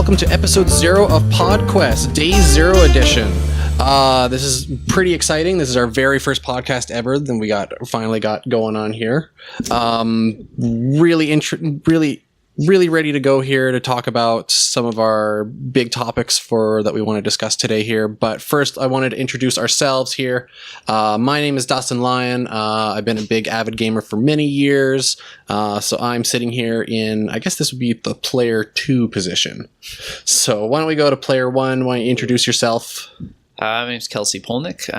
welcome to episode 0 of PodQuest, Day 0 edition. This is pretty exciting. This is our very first podcast ever that we finally got going on here. Really ready to go here to talk about some of our big topics that we want to discuss today here. But first, I wanted to introduce ourselves here. My name is Dustin, Lyne. I've been a big avid gamer for many years. So I'm sitting here in, I guess this would be the player 2 position. So why don't we go to player 1? Why don't you introduce yourself? My name's Kelsy, Polnik.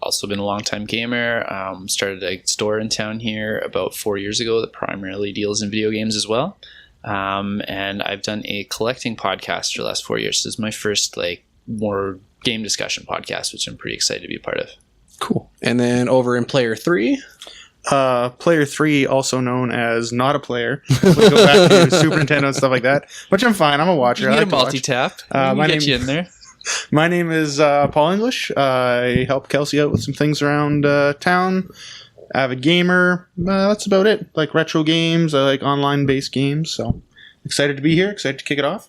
Also been a long-time gamer. Started a store in town here about 4 years ago that primarily deals in video games as well. And I've done a collecting podcast for the last 4 years. This is my first more game discussion podcast, which I'm pretty excited to be a part of. Cool. And then over in player 3? Player 3, also known as not a player. We go back to Super Nintendo and stuff like that, which I'm fine. I'm a watcher. You I need like a multi-tap. Get you in there. My name is Paul English. I help Kelsey out with some things around town. Avid gamer. That's about it. Like retro games. I like online-based games. So excited to be here. Excited to kick it off.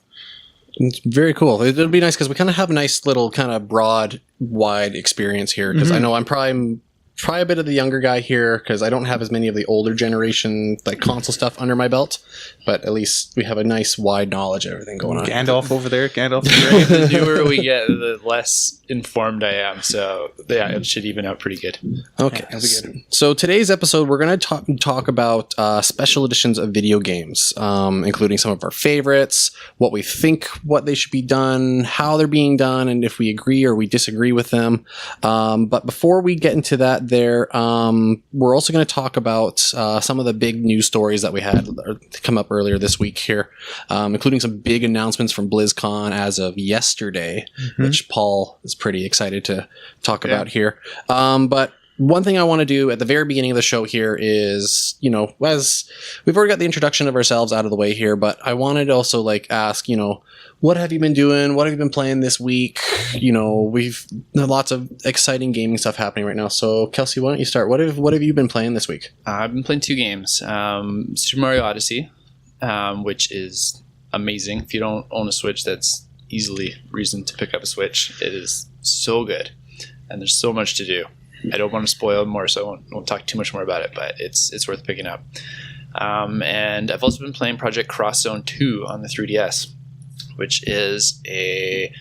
It's very cool. It'll be nice because we kind of have a nice little kind of broad, wide experience here. Because I know I'm probably a bit of the younger guy here because I don't have as many of the older generation console stuff under my belt, but at least we have a nice wide knowledge of everything going on. Gandalf over there. Gandalf is great. The newer we get, the less informed I am. So yeah, it should even out pretty good. Okay, that's good. So today's episode, we're going to talk about special editions of video games, including some of our favorites, what we think, what they should be done, how they're being done, and if we agree or we disagree with them. But before we get into that, we're also going to talk about some of the big news stories that we had come up earlier this week here, including some big announcements from BlizzCon as of yesterday, which Paul is pretty excited to talk about here. But one thing I want to do at the very beginning of the show here is, as we've already got the introduction of ourselves out of the way here, but I wanted to also ask, what have you been doing? What have you been playing this week? We've lots of exciting gaming stuff happening right now. So Kelsey, why don't you start? What have you been playing this week? I've been playing 2 games. Super Mario Odyssey, which is amazing. If you don't own a Switch, that's easily reason to pick up a Switch. It is so good, and there's so much to do. I don't want to spoil more, so I won't talk too much more about it, but it's worth picking up. And I've also been playing Project Cross Zone 2 on the 3DS, which is a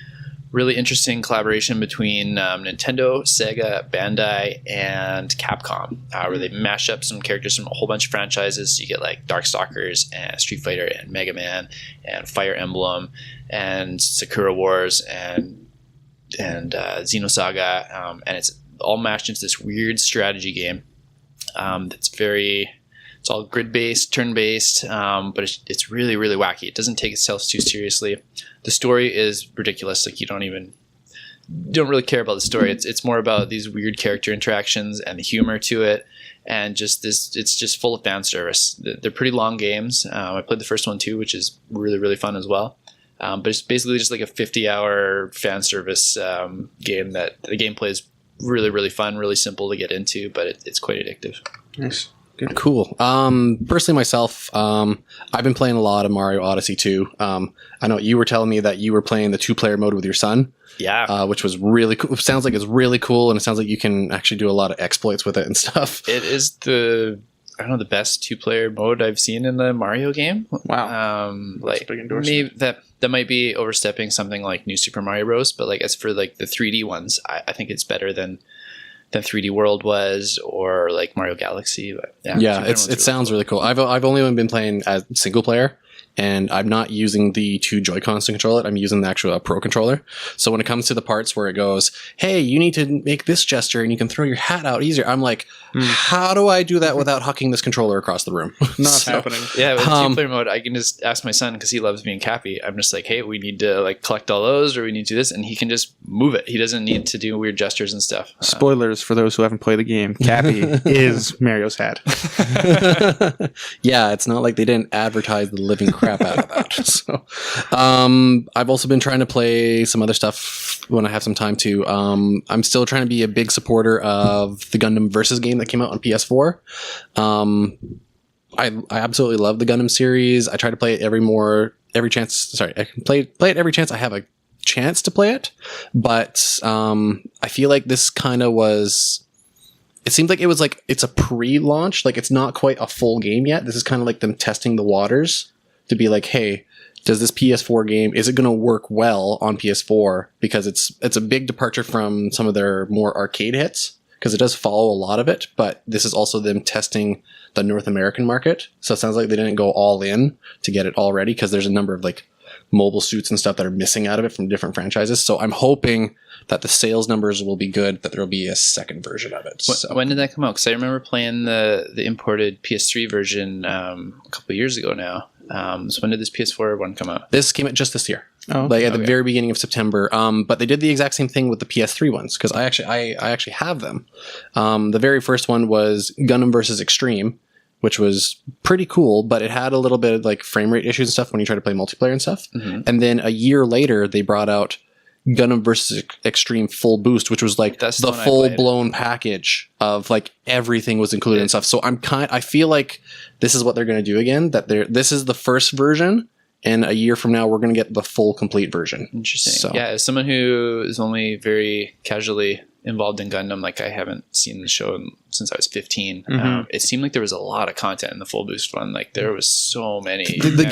really interesting collaboration between Nintendo, Sega, Bandai, and Capcom, where they mash up some characters from a whole bunch of franchises. So you get Darkstalkers and Street Fighter and Mega Man and Fire Emblem and Sakura Wars and Xenosaga, and it's all mashed into this weird strategy game it's all grid-based, turn-based, but it's really, really wacky. It doesn't take itself too seriously. The story is ridiculous. You don't really care about the story. It's more about these weird character interactions and the humor to it, and just this. It's just full of fan service. They're pretty long games. I played the first one too, which is really, really fun as well. But it's basically just a 50-hour fan service game that the gameplay is really, really fun, really simple to get into, but it's quite addictive. Nice. Good. Cool. Personally myself, I've been playing a lot of Mario Odyssey 2. I know you were telling me that you were playing the 2-player mode with your son. Yeah. Which was really cool. It sounds like it's really cool, and it sounds like you can actually do a lot of exploits with it and stuff. It is the best 2-player mode I've seen in the Mario game. Wow. That's a big endorsement. Maybe that might be overstepping something like New Super Mario Bros. But as for the 3D ones, I think it's better than 3D World was, or Mario Galaxy. But it sounds really cool. I've only been playing as single player, and I'm not using the 2 Joy-Cons to control it. I'm using the actual Pro controller. So when it comes to the parts where it goes, hey, you need to make this gesture and you can throw your hat out easier, I'm like, how do I do that without hucking this controller across the room? Not happening. Yeah, with 2-player mode, I can just ask my son, because he loves being Cappy. I'm just hey, we need to collect all those, or we need to do this, and he can just move it. He doesn't need to do weird gestures and stuff. Spoilers for those who haven't played the game. Cappy is Mario's hat. Yeah, it's not like they didn't advertise the living crap out of that. So, I've also been trying to play some other stuff when I have some time too. I'm still trying to be a big supporter of the Gundam Versus game that came out on PS4. I absolutely love the Gundam series. I try to play it every every chance. Sorry, I can play it every chance I have a chance to play it. But I feel like this kind of was. It seemed like it was like it's a pre-launch, like it's not quite a full game yet. This is kind of like them testing the waters to be like, hey, does this PS4 game, is it going to work well on PS4? Because it's a big departure from some of their more arcade hits, because it does follow a lot of it, but this is also them testing the North American market. So it sounds like they didn't go all in to get it all ready, because there's a number of like mobile suits and stuff that are missing out of it from different franchises. So I'm hoping that the sales numbers will be good, that there'll be a second version of it. So. When did that come out? Because I remember playing the imported PS3 version a couple of years ago now. So when did this PS4 one come out? This came out just this year, like at the very beginning of September. But they did the exact same thing with the PS3 ones, because I actually have them. The very first one was Gundam vs. Extreme, which was pretty cool, but it had a little bit of like frame rate issues and stuff when you try to play multiplayer and stuff. Mm-hmm. And then a year later, they brought out Gundam vs. Extreme Full Boost, which was like the full blown package of like everything was included and stuff. So I feel like this is what they're going to do again. This is the first version, and a year from now we're going to get the full complete version. Interesting. So. Yeah, as someone who is only very casually involved in Gundam, like I haven't seen the show since I was 15. Mm-hmm. It seemed like there was a lot of content in the Full Boost one. Like there was so many. The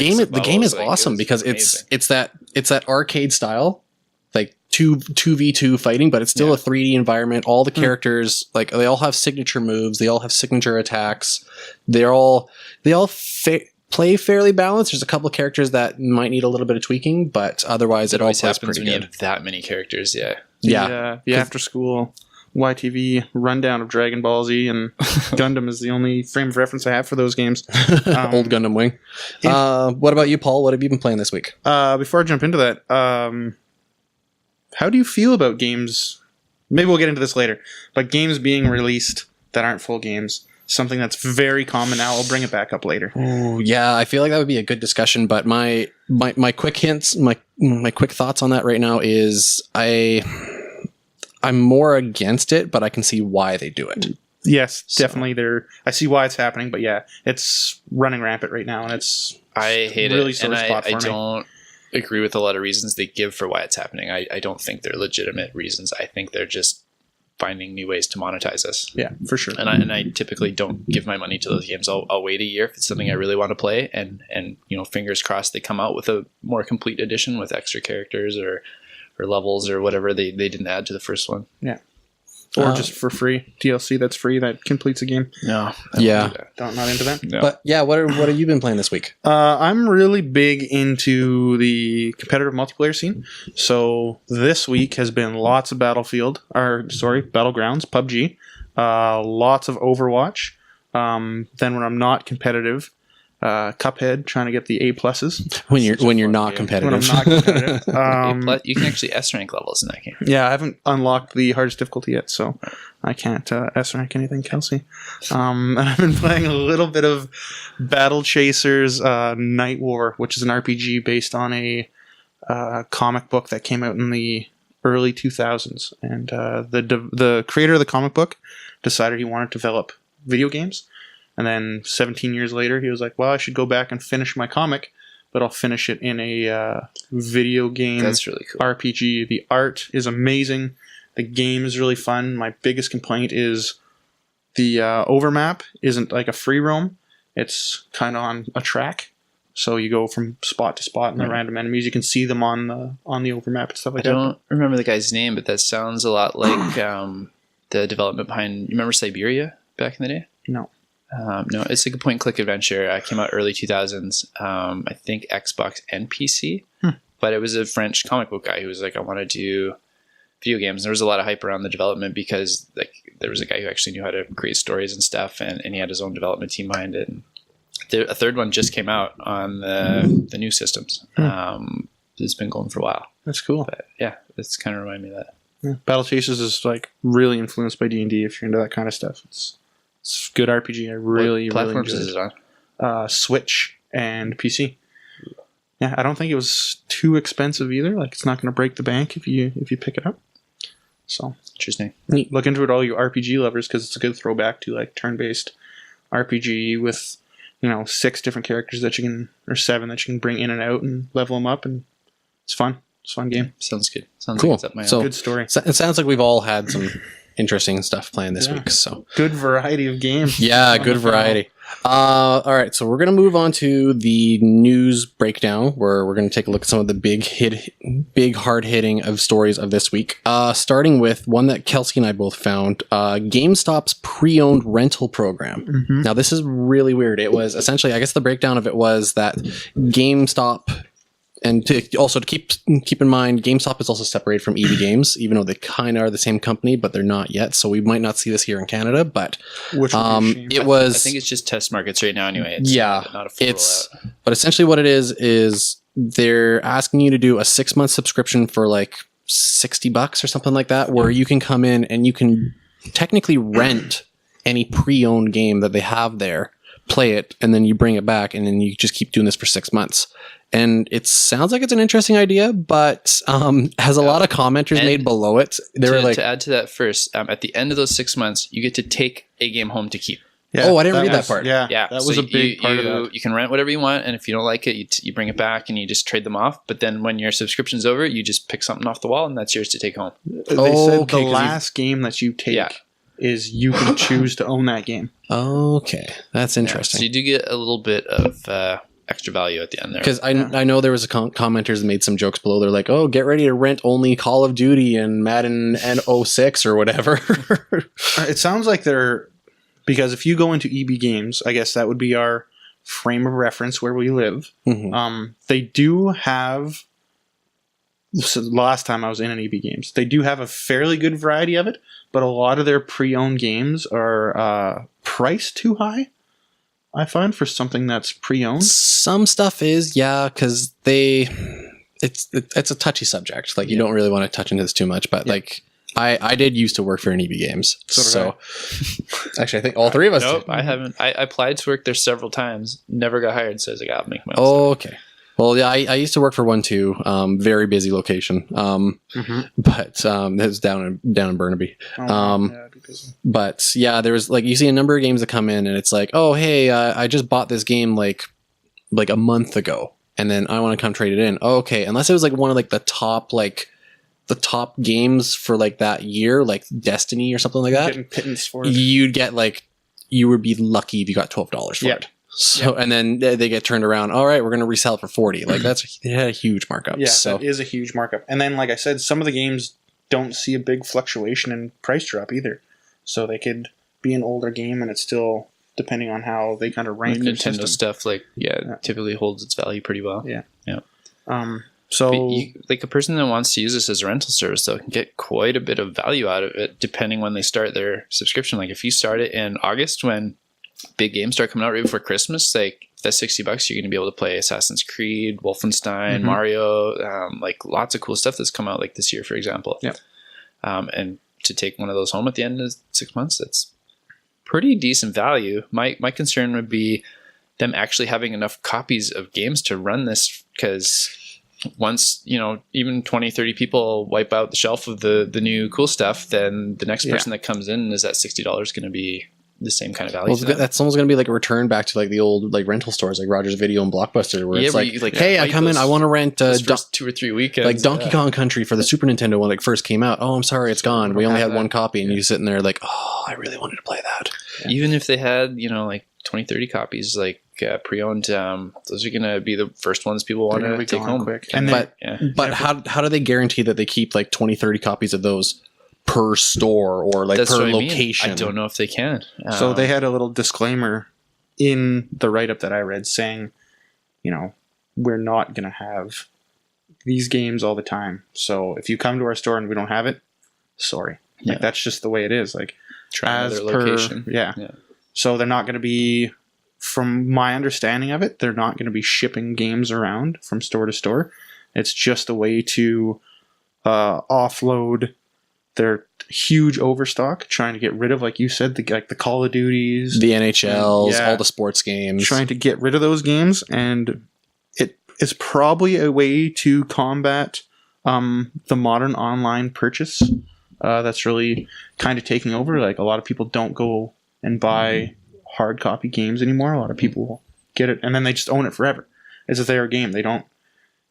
game is like, awesome because it's that arcade style. Like 2v2 fighting, but it's still a 3D environment. All the characters, like they all have signature moves. They all have signature attacks. They all play fairly balanced. There's a couple of characters that might need a little bit of tweaking, but otherwise it all plays pretty good. When you have that many characters, The after school YTV rundown of Dragon Ball Z and Gundam is the only frame of reference I have for those games. Old Gundam Wing. What about you, Paul? What have you been playing this week? Before I jump into that, how do you feel about games? Maybe we'll get into this later, but games being released that aren't full games, something that's very common now. I'll bring it back up later. Ooh, yeah, I feel like that would be a good discussion, but my quick hints, my quick thoughts on that right now is I'm more against it, but I can see why they do it. Yes, definitely. I see why it's happening, but yeah, it's running rampant right now, and I hate really it, and I don't agree with a lot of reasons they give for why it's happening. I don't think they're legitimate reasons. I think they're just finding new ways to monetize us. Yeah, for sure. And I typically don't give my money to those games. I'll wait a year if it's something I really want to play, and fingers crossed they come out with a more complete edition with extra characters or levels or whatever they didn't add to the first one. Yeah. Or just for free. DLC that's free that completes a game. No. Not into that. No. But yeah, what have you been playing this week? I'm really big into the competitive multiplayer scene. So this week has been lots of Battlegrounds, PUBG. Lots of Overwatch. Then when I'm not competitive, Cuphead, trying to get the A pluses. When you're not competitive. When I'm not competitive. You can actually S rank levels in that game. Yeah, I haven't unlocked the hardest difficulty yet, so I can't S rank anything, Kelsy. And I've been playing a little bit of Battle Chasers Night War, which is an RPG based on a comic book that came out in the early 2000s. And the creator of the comic book decided he wanted to develop video games. And then 17 years later, he was like, well, I should go back and finish my comic, but I'll finish it in a video game. That's really cool. RPG. The art is amazing. The game is really fun. My biggest complaint is the overmap isn't like a free roam. It's kind of on a track. So you go from spot to spot and the random enemies, you can see them on the overmap and stuff like that. I don't remember the guy's name, but that sounds a lot like the development behind, you remember Siberia back in the day? No. No, it's like a point-and-click adventure. Came out early 2000s. I think Xbox and PC. But it was a French comic book guy who was like, I want to do video games. And there was a lot of hype around the development because like there was a guy who actually knew how to create stories and stuff, and he had his own development team behind it. And a third one just came out on the new systems. It's been going for a while. That's cool. But yeah, it's kind of reminded me of that. Yeah. Battle Chasers is like really influenced by D&D if you're into that kind of stuff. It's good RPG. I really, what platforms really is it on? Switch and PC. Yeah, I don't think it was too expensive either. Like, it's not going to break the bank if you pick it up. So Interesting. look into it, all you RPG lovers, because it's a good throwback to like turn-based RPG with 6 different characters that you can, or 7 that you can bring in and out and level them up, and it's fun. It's a fun game. Sounds good. Sounds Cool. like it's up my alley. So- Good story. It sounds like we've all had some interesting stuff planned this week. So Good variety of games. yeah, on good the panel. variety. All right, so we're gonna move on to the news breakdown, where we're gonna take a look at some of the big hard hitting of stories of this week. Starting with one that Kelsy and I both found: GameStop's pre-owned rental program. Mhm. Now, this is really weird. It was essentially, I guess, the breakdown of it was that GameStop. And to keep in mind, GameStop is also separated from EB Games, even though they kind of are the same company, but they're not yet. So we might not see this here in Canada. But Which would be a shame. it was, I think it's just test markets right now anyway. It's yeah, not a full rollout. but essentially what it is they're asking you to do a 6-month subscription for like $60 or something like that, where you can come in and you can technically rent any pre-owned game that they have there, play it, and then you bring it back, and then you just keep doing this for 6 months. And it sounds like it's an interesting idea, but has a lot of commenters And made below it. They were like, to add to that first, at the end of those 6 months, you get to take a game home to keep. Yeah, Oh, I didn't read that was- part. Yeah, Yeah, that so was a big part of you, that. You can rent whatever you want, and if you don't like it, you bring it back and you just trade them off. But then when your subscription's over, you just pick something off the wall, and that's yours to take home. They said okay, the 'cause you- last game that you take Yeah. is you can choose to own that game. okay, that's Yeah, interesting. so you do get a little bit of extra value at the end there. Because I know there was a commenters that made some jokes below. They're like, "Oh, get ready to rent only Call of Duty and Madden and 06 or whatever." It sounds like they're, because if you go into EB Games, I guess that would be our frame of reference where we live. Mhm. They do have. So the last time I was in an EB Games, they do have a fairly good variety of it, but a lot of their pre-owned games are priced too high. I find for something that's pre-owned. Some stuff is, yeah, because it's a touchy subject. Like you don't really want to touch into this too much, but like I did used to work for an EB Games, So actually I think all three of us. Nope, did. I haven't. I applied to work there several times, never got hired, so I got to make my own stuff. Oh, okay. Well, yeah, I used to work for one too. Very busy location. But it was down in Burnaby. But yeah, there was like you see a number of games that come in, and it's like, oh hey, I just bought this game like a month ago, and then I want to come trade it in. Oh, okay, unless it was like one of like the top games for like that year, like Destiny or something like that, getting pittance for it. you'd get like you would be lucky if you got $12 for it. So and then they get turned around. All right, we're going to resell it for 40. Like they had a huge markup. Yeah, so that is a huge markup. And then, like I said, some of the games don't see a big fluctuation in price drop either. So they could be an older game, and it's still, depending on how they kind of rank Like their Nintendo system. stuff, typically holds its value pretty well. Yeah. But So like a person that wants to use this as a rental service, though, can get quite a bit of value out of it, depending when they start their subscription. Like if you start it in August, when big games start coming out right before Christmas, like if that's $60, you're going to be able to play Assassin's Creed, Wolfenstein, Mario, like lots of cool stuff that's come out like this year, for example. Yeah. And to take one of those home at the end of 6 months, that's pretty decent value. My concern would be them actually having enough copies of games to run this, because once, even 20, 30 people wipe out the shelf of the new cool stuff, then the next person that comes in is at $60 going to be the same kind of value. well, that's almost going to be like a return back to like the old like rental stores like Rogers Video and Blockbuster, where it's like, hey, I come in, I want to rent those first 2 or 3 weekends, like Donkey Kong Country for the Super Nintendo when it first came out. Oh, I'm sorry, it's gone. We only had one copy, and you sitting there like, oh, I really wanted to play that. Even if they had, like 20, 30 copies, like pre-owned, those are going to be the first ones people want to take home quick. And But how do they guarantee that they keep like 20, 30 copies of those per store or like that's per what I mean. location? I don't know if they can. So they had a little disclaimer in the write-up that I read saying, we're not going to have these games all the time. So if you come to our store and we don't have it, sorry. Like that's just the way it is. Like try as another per location. yeah. So they're not going to be, from my understanding of it, they're not going to be shipping games around from store to store. It's just a way to offload their huge overstock, trying to get rid of, like you said, the Call of Duties, the NHLs, Yeah. all the sports games. trying to get rid of those games, and it is probably a way to combat the modern online purchase that's really kind of taking over. Like a lot of people don't go and buy hard copy games anymore. A lot of people get it, and then they just own it forever. It's their game. They don't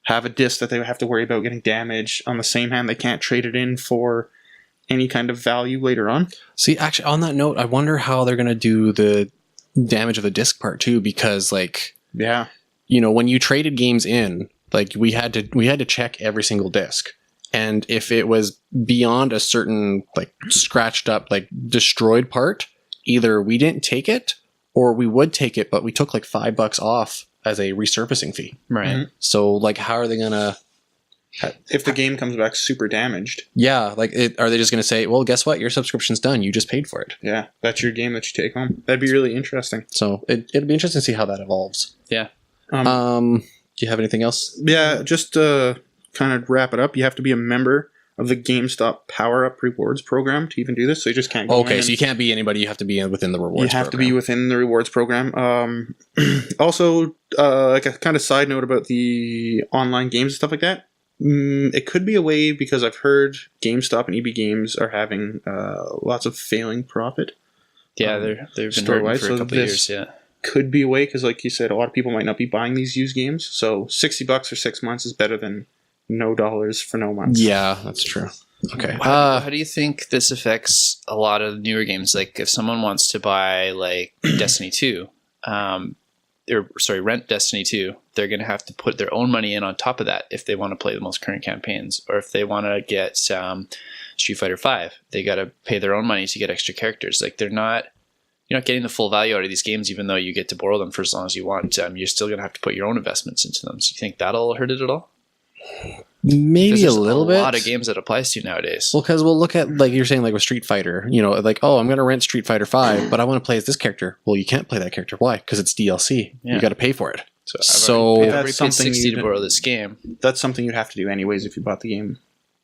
have a disc that they have to worry about getting damaged. On the same hand, they can't trade it in for any kind of value later on. See, actually, on that note, I wonder how they're going to do the damage of the disc part too, because like, Yeah. you know, when you traded games in, like we had to check every single disc. And if it was beyond a certain like scratched up, like destroyed part, either we didn't take it or we would take it, but we took like $5 off as a resurfacing fee. Right. Mhm. So like, how are they going to, If the game comes back super damaged, yeah, like are they just going to say, well, guess what? Your subscription's done. You just paid for it. yeah, that's your game that you take home. That'd be really interesting. So it'll be interesting to see how that evolves. Yeah. Do you have anything else? Yeah, just to kind of wrap it up, you have to be a member of the GameStop Power Up Rewards program to even do this. So you just can't go in Okay, and- so you can't be anybody. You have to be within the rewards. You have to be within the rewards program. Also, like a kind of side note about the online games and stuff like that. It could be a way, because I've heard GameStop and EB Games are having lots of failing profit. Yeah, they've been hurting store-wise, for a so couple of this- years. Yeah. Could be a way, because like you said, a lot of people might not be buying these used games. So $60 for 6 months is better than no dollars for no months. Yeah, that's true. Okay. How do you think this affects a lot of newer games? Like if someone wants to buy like Destiny 2, rent Destiny 2, they're going to have to put their own money in on top of that if they want to play the most current campaigns. Or if they want to get Street Fighter 5, they got to pay their own money to get extra characters. Like you're not getting the full value out of these games, even though you get to borrow them for as long as you want. You're still going to have to put your own investments into them. So you think that'll hurt it at all? Maybe a little bit. A lot of games that applies to nowadays. Well, because we'll look at, like you're saying, like with Street Fighter, you know, like, oh, I'm going to rent Street Fighter 5, but I want to play as this character. Well, you can't play that character. Why? Because it's DLC. Yeah. You got to pay for it. So I've already paid something $60 you to borrow this game. That's something you'd have to do anyways if you bought the game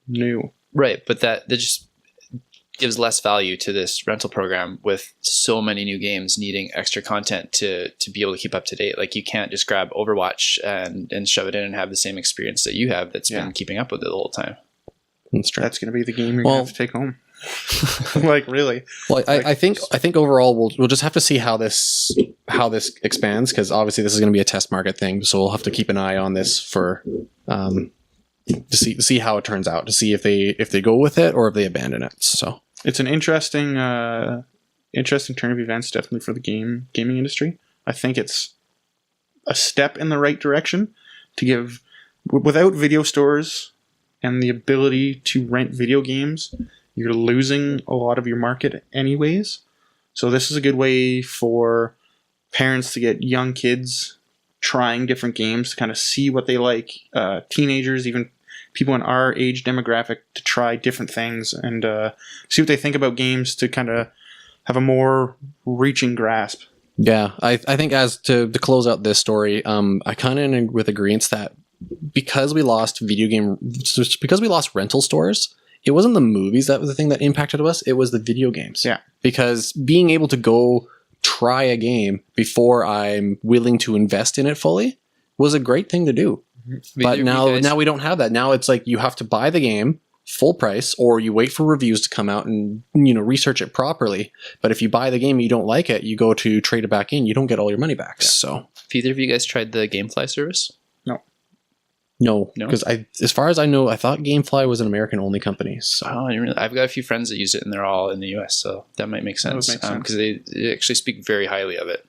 new. Right, but that just gives less value to this rental program with so many new games needing extra content to be able to keep up to date. Like you can't just grab Overwatch and shove it in and have the same experience that you have that's been keeping up with it the whole time. That's true. That's going to be the game you're going to have to take home. Like really. Well, I think overall we'll just have to see how this expands, because obviously this is going to be a test market thing. So we'll have to keep an eye on this for to see how it turns out, to see if they go with it or if they abandon it. So it's an interesting turn of events, definitely for the gaming industry. I think it's a step in the right direction to give, without video stores and the ability to rent video games, you're losing a lot of your market anyways. So this is a good way for parents to get young kids trying different games to kind of see what they like, teenagers, even people in our age demographic, to try different things and see what they think about games, to kind of have a more reaching grasp. yeah, I think as to close out this story, I kind of in with agreeance that because we lost rental stores, it wasn't the movies that was the thing that impacted us, it was the video games. Yeah. Because being able to go try a game before I'm willing to invest in it fully was a great thing to do. But now we don't have that. Now it's like you have to buy the game full price, or you wait for reviews to come out and research it properly. But if you buy the game and you don't like it, you go to trade it back in, you don't get all your money back. Yeah. So have either of you guys tried the GameFly service? No, because as far as I know, I thought GameFly was an American-only company. So I've got a few friends that use it, and they're all in the US, so that might make sense. Because they actually speak very highly of it.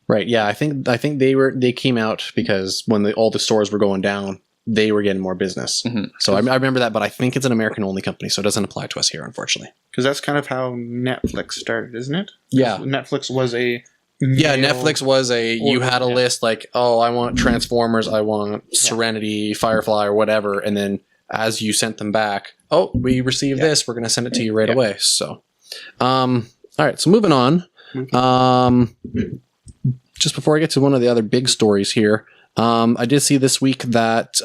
Right? Yeah, I think they came out because when all the stores were going down, they were getting more business. Mm-hmm. So I remember that, but I think it's an American-only company, so it doesn't apply to us here, unfortunately. Because that's kind of how Netflix started, isn't it? Yeah, Netflix was a Netflix was you had a list like, oh, I want Transformers, I want Serenity, Firefly, or whatever, and then as you sent them back, oh, we received this, we're going to send it to you right away. So, all right, so moving on. Just before I get to one of the other big stories here, I did see this week that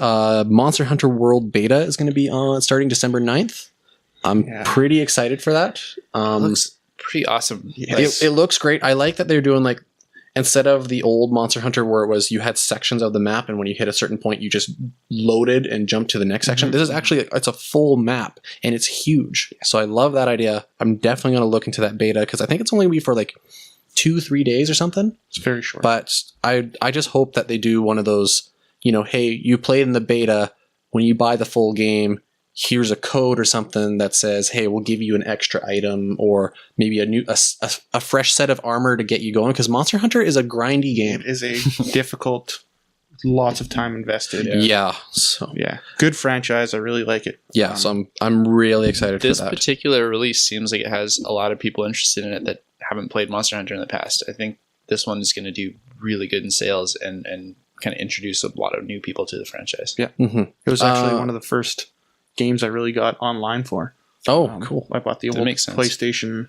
Monster Hunter World Beta is going to be on starting December 9th. I'm pretty excited for that. Looks pretty awesome. Yes. It looks great. I like that they're doing like, instead of the old Monster Hunter where it was you had sections of the map and when you hit a certain point you just loaded and jumped to the next section. This is actually, it's a full map and it's huge. So I love that idea. I'm definitely going to look into that beta because I think it's only going to be for like 2-3 days or something. It's very short. But I just hope that they do one of those, hey, you played in the beta. When you buy the full game, here's a code or something that says, hey, we'll give you an extra item or maybe a fresh set of armor to get you going. Because Monster Hunter is a grindy game. It is a difficult, lots of time invested. Yeah. So Yeah. Good franchise. I really like it. yeah. So I'm really excited for This that. particular release seems like it has a lot of people interested in it that haven't played Monster Hunter in the past. I think this one is going to do really good in sales and kind of introduce a lot of new people to the franchise. Yeah. Mhm. It was actually one of the first games I really got online for. Oh, cool. I bought the That old makes sense. PlayStation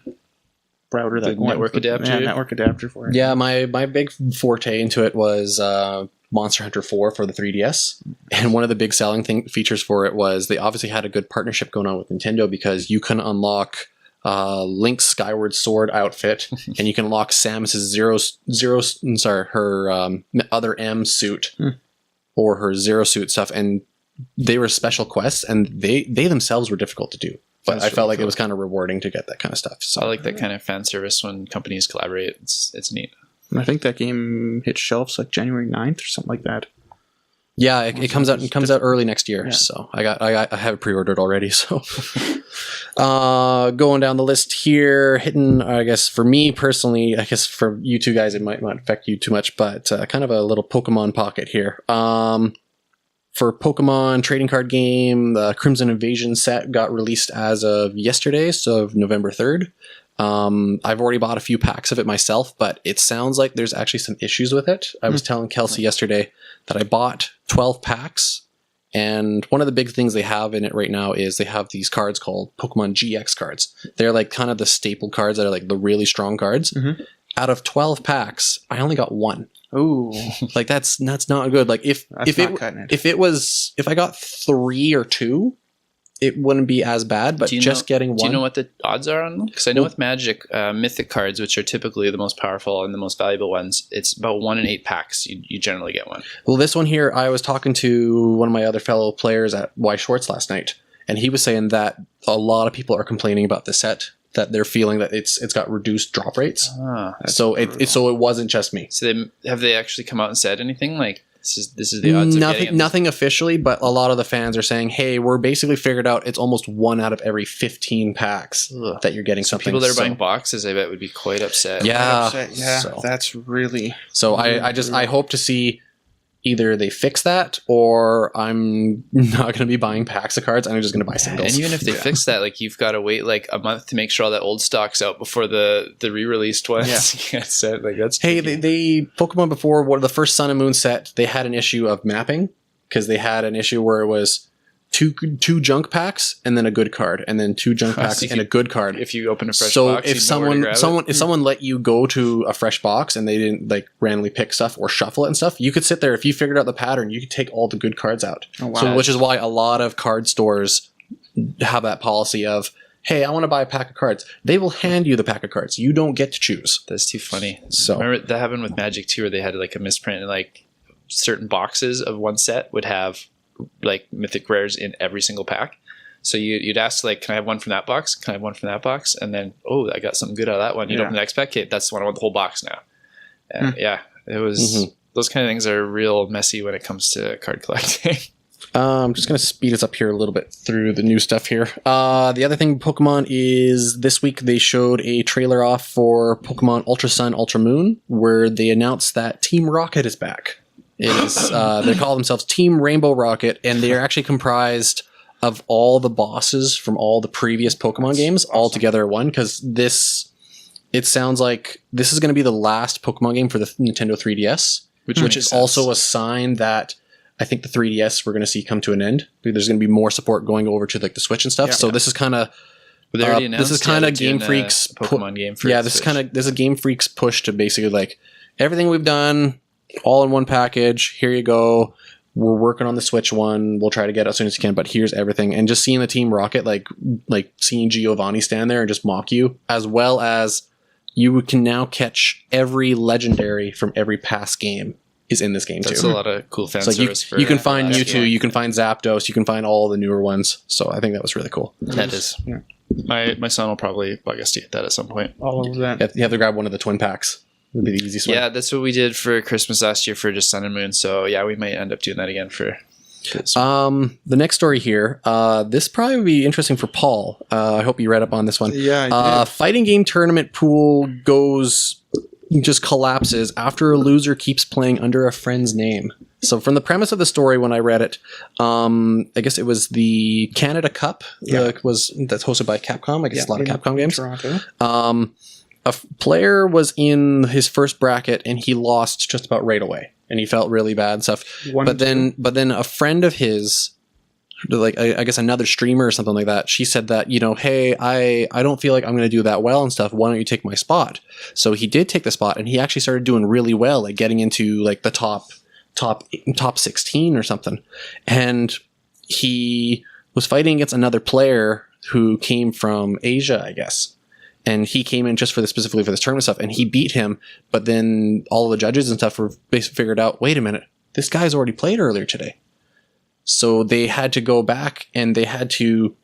router, The network adapter? Yeah, network adapter for it. Yeah, my big forte into it was Monster Hunter 4 for the 3DS. And one of the big selling features for it was they obviously had a good partnership going on with Nintendo because you can unlock Link's Skyward Sword outfit and you can unlock Samus's her other M suit or her Zero suit stuff. And they were special quests and they themselves were difficult to do. But That's I felt really like cool. it was kind of rewarding to get that kind of stuff. So I like that kind of fan service when companies collaborate. It's neat. And I think that game hit shelves like January 9th or something like that. yeah, it comes out. It comes out early next year. Yeah. So I have it pre-ordered already. So going down the list here, hitting. I guess for me personally, I guess for you two guys, it might not affect you too much, but kind of a little Pokemon pocket here. For Pokemon trading card game, the Crimson Invasion set got released as of yesterday, so November 3rd. I've already bought a few packs of it myself, but it sounds like there's actually some issues with it. I was telling Kelsey yesterday that I bought 12 packs, and one of the big things they have in it right now is they have these cards called Pokemon GX cards. They're like kind of the staple cards that are like the really strong cards. Mhm. Out of 12 packs, I only got one. Ooh, Like that's not good. Like if not cutting it. if I got 3 or 2, it wouldn't be as bad. But Do you just getting one. Do you know what the odds are on them? Because I know with Magic, Mythic cards, which are typically the most powerful and the most valuable ones, it's about 1 in 8 packs. You generally get one. Well, this one here, I was talking to one of my other fellow players at Y Schwartz last night, and he was saying that a lot of people are complaining about this set, that they're feeling that it's got reduced drop rates. So it wasn't just me. So have they actually come out and said anything like this is the odds? of getting it? Nothing officially, but a lot of the fans are saying, "Hey, we're basically figured out it's almost 1 out of every 15 packs Ugh. that you're getting So something." people that are buying boxes, I bet, would be quite upset. Yeah, yeah, so- that's really. So I hope to see either they fix that or I'm not going to be buying packs of cards. I'm just going to buy singles. And even if they fix that, like you've got to wait like a month to make sure all that old stock's out before the re-released ones get set. Like that's Hey, tricky. they Pokemon before the first Sun and Moon set, they had an issue of mapping because they had an issue where it was two junk packs and then a good card, and then 2 junk packs if and you- a good card. if you open a fresh So box, if you'd know where to grab it. if someone let you go to a fresh box and they didn't like randomly pick stuff or shuffle it and stuff, you could sit there. If you figured out the pattern, you could take all the good cards out. Oh, wow. So which is why a lot of card stores have that policy of, hey, I want to buy a pack of cards. They will hand you the pack of cards. You don't get to choose. That's too funny. So Remember that happened with Magic too, where they had like a misprint and like certain boxes of one set would have like mythic rares in every single pack. So you'd ask like, can I have one from that box? Can I have one from that box? And then, oh, I got something good out of that one. You'd Yeah. open the next pack. Okay, that's the one I want the whole box now. And yeah, it was, those kind of things are real messy when it comes to card collecting. I'm just going to speed us up here a little bit through the new stuff here. The other thing, Pokemon, is this week they showed a trailer off for Pokemon Ultra Sun, Ultra Moon, where they announced that Team Rocket is back. It is they call themselves Team Rainbow Rocket, and they are actually comprised of all the bosses from all the previous Pokemon games all together at one. Because it sounds like this is going to be the last Pokemon game for the Nintendo 3DS, which makes is sense. also a sign that I think the 3DS we're going to see come to an end. There's going to be more support going over to like the Switch and stuff. Yeah. so this is kind of But they already this is announced, kind they're of Game doing a Freak's Pokemon game for this is Switch. this is Game Freak's push to basically like everything we've done all in one package. Here you go. We're working on the Switch one. We'll try to get it as soon as you can, but here's everything. And just seeing the Team Rocket, like seeing Giovanni stand there and just mock you, as well as you can now catch every legendary from every past game is in this game That's too. a lot of cool fan So service for you can find last Mewtwo, game. you can find Zapdos, you can find all the newer ones. So I think that was really cool. That is. Yeah. My son will probably bug us to get that at some point. All of that. You have to grab one of the twin packs. Would be the easiest way. Yeah, that's what we did for Christmas last year for just Sun and Moon. So yeah, we might end up doing that again for. The next story here. This probably would be interesting for Paul. I hope you read up on this one. Yeah, I did. Fighting game tournament pool just collapses after a loser keeps playing under a friend's name. So from the premise of the story, when I read it, I guess it was the Canada Cup that's hosted by Capcom. I guess a lot of Capcom games. Toronto. A player was in his first bracket and he lost just about right away, and he felt really bad and stuff. But then a friend of his, like I guess another streamer or something like that, she said that, hey, I don't feel like I'm going to do that well and stuff. Why don't you take my spot? So he did take the spot, and he actually started doing really well, like getting into like the top 16 or something. And he was fighting against another player who came from Asia, I guess. And he came in just specifically for this tournament stuff, and he beat him. But then all the judges and stuff were basically figured out, wait a minute, this guy's already played earlier today. So they had to go back and they had to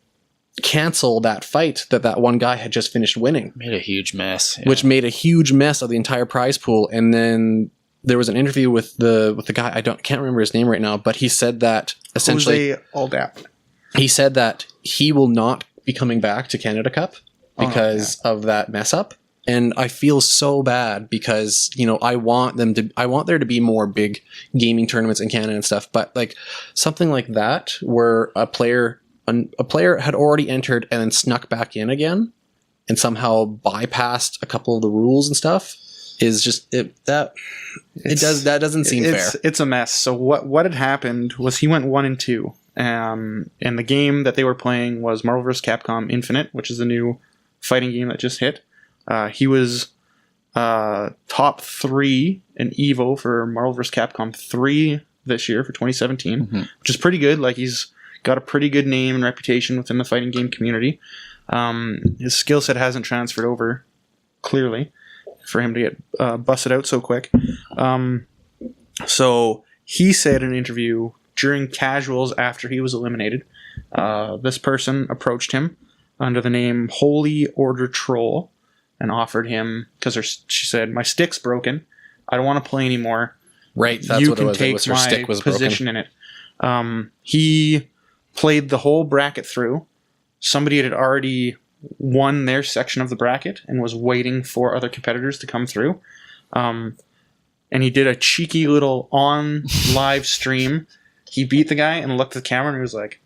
cancel that fight that one guy had just finished winning. Made a huge mess. Yeah. Which made a huge mess of the entire prize pool. And then there was an interview with the guy, can't remember his name right now, but he said that essentially Jose Aldap. He said that he will not be coming back to Canada Cup because of that mess up. And I feel so bad because, I want there to be more big gaming tournaments in Canada and stuff, but like something like that where a player had already entered and then snuck back in again and somehow bypassed a couple of the rules and stuff is just that doesn't seem fair. It's a mess. So what had happened was he went 1-2. And the game that they were playing was Marvel vs. Capcom Infinite, which is the new fighting game that just hit. He was top 3 in EVO for Marvel vs. Capcom 3 this year for 2017, which is pretty good. Like, he's got a pretty good name and reputation within the fighting game community. His skill set hasn't transferred over, clearly, for him to get busted out so quick. So he said in an interview during casuals after he was eliminated, this person approached him under the name Holy Order Troll and offered him, because she said, my stick's broken, I don't want to play anymore. Right, that's you what can it was. take It was her my stick was position broken. in it. He played the whole bracket through. Somebody had already won their section of the bracket and was waiting for other competitors to come through. And he did a cheeky little on live stream. He beat the guy and looked at the camera and he was like,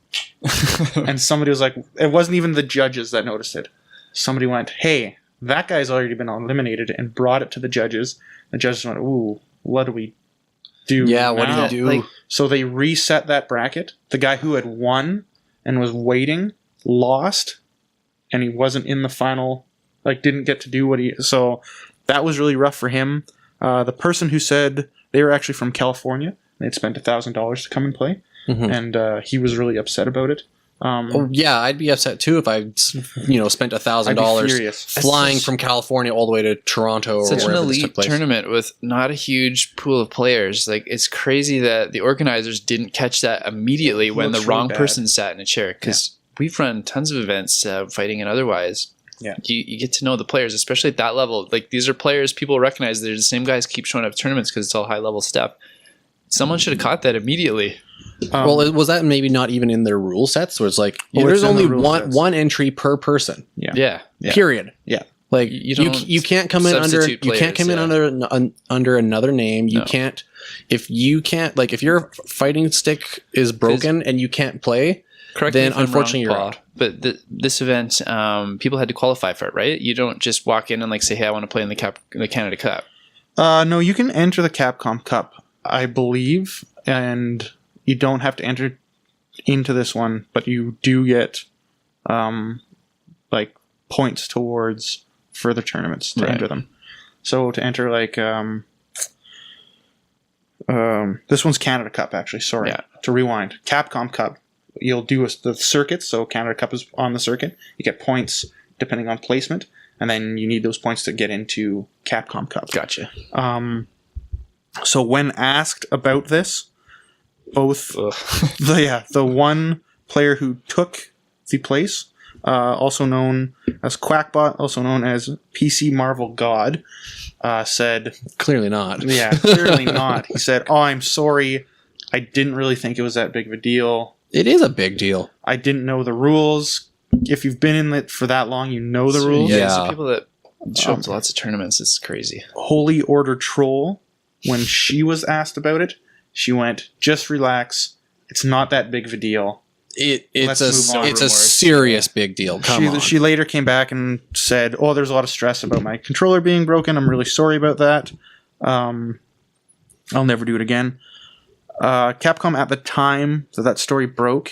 and somebody was like, it wasn't even the judges that noticed it. Somebody went, hey, that guy's already been eliminated, and brought it to the judges. The judges went, ooh, what do we do? Yeah, what now? do you do? So they reset that bracket. The guy who had won and was waiting lost, and he wasn't in the final, like didn't get to do what he... So that was really rough for him. The person who said they were actually from California, they'd spent $1,000 to come and play, and he was really upset about it. Yeah, I'd be upset too if I, spent $1,000 flying from California all the way to Toronto or such an wherever this took elite place. tournament with not a huge pool of players. Like, it's crazy that the organizers didn't catch that immediately when the Looks wrong really bad. person sat in a chair. Because we've run tons of events, fighting and otherwise. Yeah, you get to know the players, especially at that level. Like, these are players people recognize. They're the same guys keep showing up at tournaments because it's all high level stuff. Someone should have caught that immediately. Well, was that maybe not even in their rule sets? Where it's like, Oh, there's it's in the only rule sets. one entry per person. Yeah. Period. Yeah. Like You don't you can't come in under substitute you can't come players, in under another name. You No. can't if your fighting stick is broken and you can't play. Correct me Then if I'm unfortunately wrong, you're Paul, but this event, people had to qualify for it, right? You don't just walk in and say, "Hey, I want to play in the Canada Cup." No, you can enter the Capcom Cup, I believe, and you don't have to enter into this one, but you do get points towards further tournaments to enter them. So to enter this one's Canada Cup, actually. Sorry, to rewind. Capcom Cup, you'll do the circuit. So Canada Cup is on the circuit. You get points depending on placement, and then you need those points to get into Capcom Cup. Gotcha. So when asked about this, both the one player who took the place also known as Quackbot, also known as PC Marvel God, said, Clearly not. yeah, clearly not. He said, "Oh, I'm sorry. I didn't really think it was that big of a deal. It is a big deal. I didn't know the rules. If you've been in it for that long, you know the rules." Yeah, Yeah. so people that show up to lots of tournaments, it's crazy. Holy Order Troll, when she was asked about it, she went, "Just relax. It's not that big of a deal." It's Let's move on. a serious big deal. Come on. She later came back and said, "Oh, there's a lot of stress about my controller being broken. I'm really sorry about that. I'll never do it again." Capcom at the time that story broke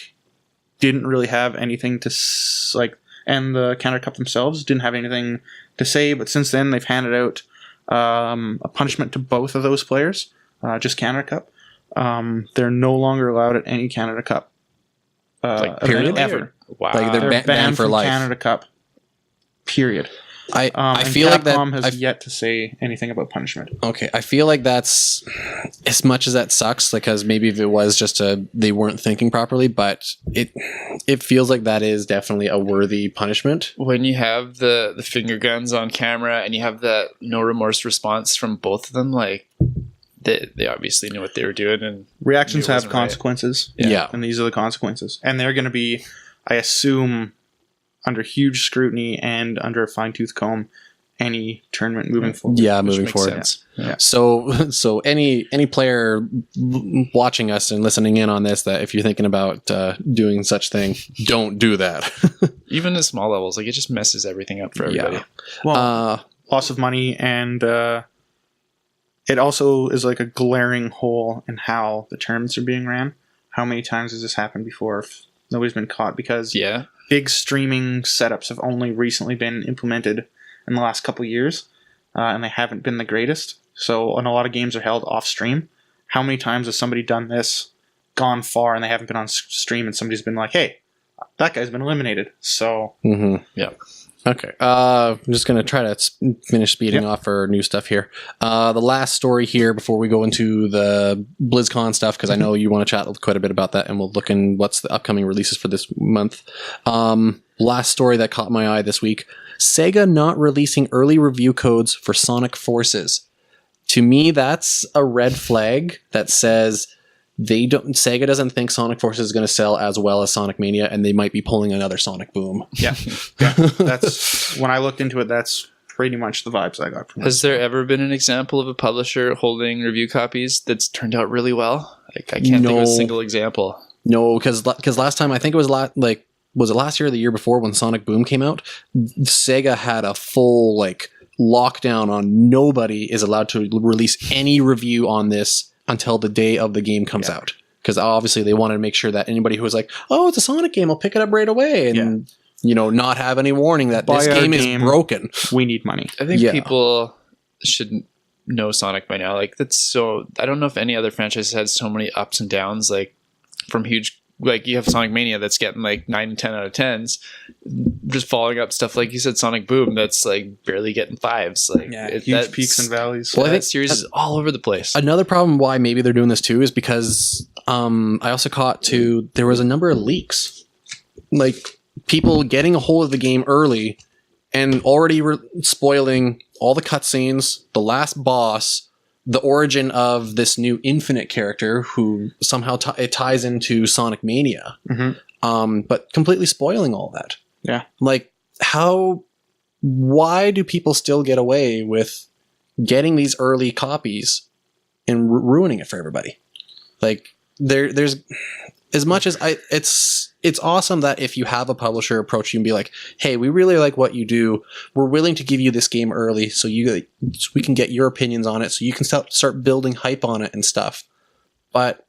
didn't really have anything to and the Canada Cup themselves didn't have anything to say. But since then, they've handed out a punishment to both of those players. Just Canada Cup. They're no longer allowed at any Canada Cup. Like, Event period? ever. Wow. Like, they're banned for from life. Canada Cup. Period. I And feel like that. Capcom has yet to say anything about punishment. Okay, I feel like that's, as much as that sucks, because maybe if it was just they weren't thinking properly, but it feels like that is definitely a worthy punishment. When you have the finger guns on camera and you have that no remorse response from both of them, like they obviously knew what they were doing, and Reactions knew it have wasn't right. consequences. Yeah. And these are the consequences. And they're going to be, I assume, under huge scrutiny and under a fine-tooth comb any tournament moving forward. Yeah, which moving makes forward. sense. Yeah. So any player watching us and listening in on this, that if you're thinking about doing such thing, don't do that. Even at small levels, like it just messes everything up for everybody. Yeah. Well, loss of money, and it also is like a glaring hole in how the tournaments are being ran. How many times has this happened before if nobody's been caught? Because Yeah. big streaming setups have only recently been implemented in the last couple years, and they haven't been the greatest. So, and a lot of games are held off stream. How many times has somebody done this, gone far, and they haven't been on stream, and somebody's been like, "Hey, that guy's been eliminated." So, Mm-hmm. Yeah. Okay. I'm just going to try to finish speeding Yep. off our new stuff here. The last story here before we go into the BlizzCon stuff, because I know you want to chat quite a bit about that, and we'll look in what's the upcoming releases for this month. Last story that caught my eye this week, Sega not releasing early review codes for Sonic Forces. To me, that's a red flag that says Sega doesn't think Sonic Forces is going to sell as well as Sonic Mania, and they might be pulling another Sonic Boom. yeah. That's when I looked into it. That's pretty much the vibes I got from it. Has there ever been an example of a publisher holding review copies that's turned out really well? Like I can't think of a No. single example. No, because last time, I think it was was it last year or the year before when Sonic Boom came out? Sega had a full lockdown on nobody is allowed to release any review on this until the day of the game comes out. Because obviously they wanted to make sure that anybody who was like, "Oh, it's a Sonic game, I'll pick it up right away," and not have any warning that Buy this our game is game. broken. We need money. I think Yeah. people should know Sonic by now. Like that's so. I don't know if any other franchise has so many ups and downs. Like from huge. Like you have Sonic Mania that's getting like 9 and 10 out of 10s, just following up stuff like you said, Sonic Boom that's like barely getting 5s. Like Huge peaks and valleys. Well, I that think series is all over the place. Another problem why maybe they're doing this too is because I also caught there was a number of leaks, like people getting a hold of the game early and already spoiling all the cutscenes, the last boss, the origin of this new Infinite character who somehow it ties into Sonic Mania, but completely spoiling all that. Yeah. Like why do people still get away with getting these early copies and ruining it for everybody? Like there's as much as it's awesome that if you have a publisher approach you and be like, "Hey, we really like what you do. We're willing to give you this game early so we can get your opinions on it, so you can start building hype on it and stuff." But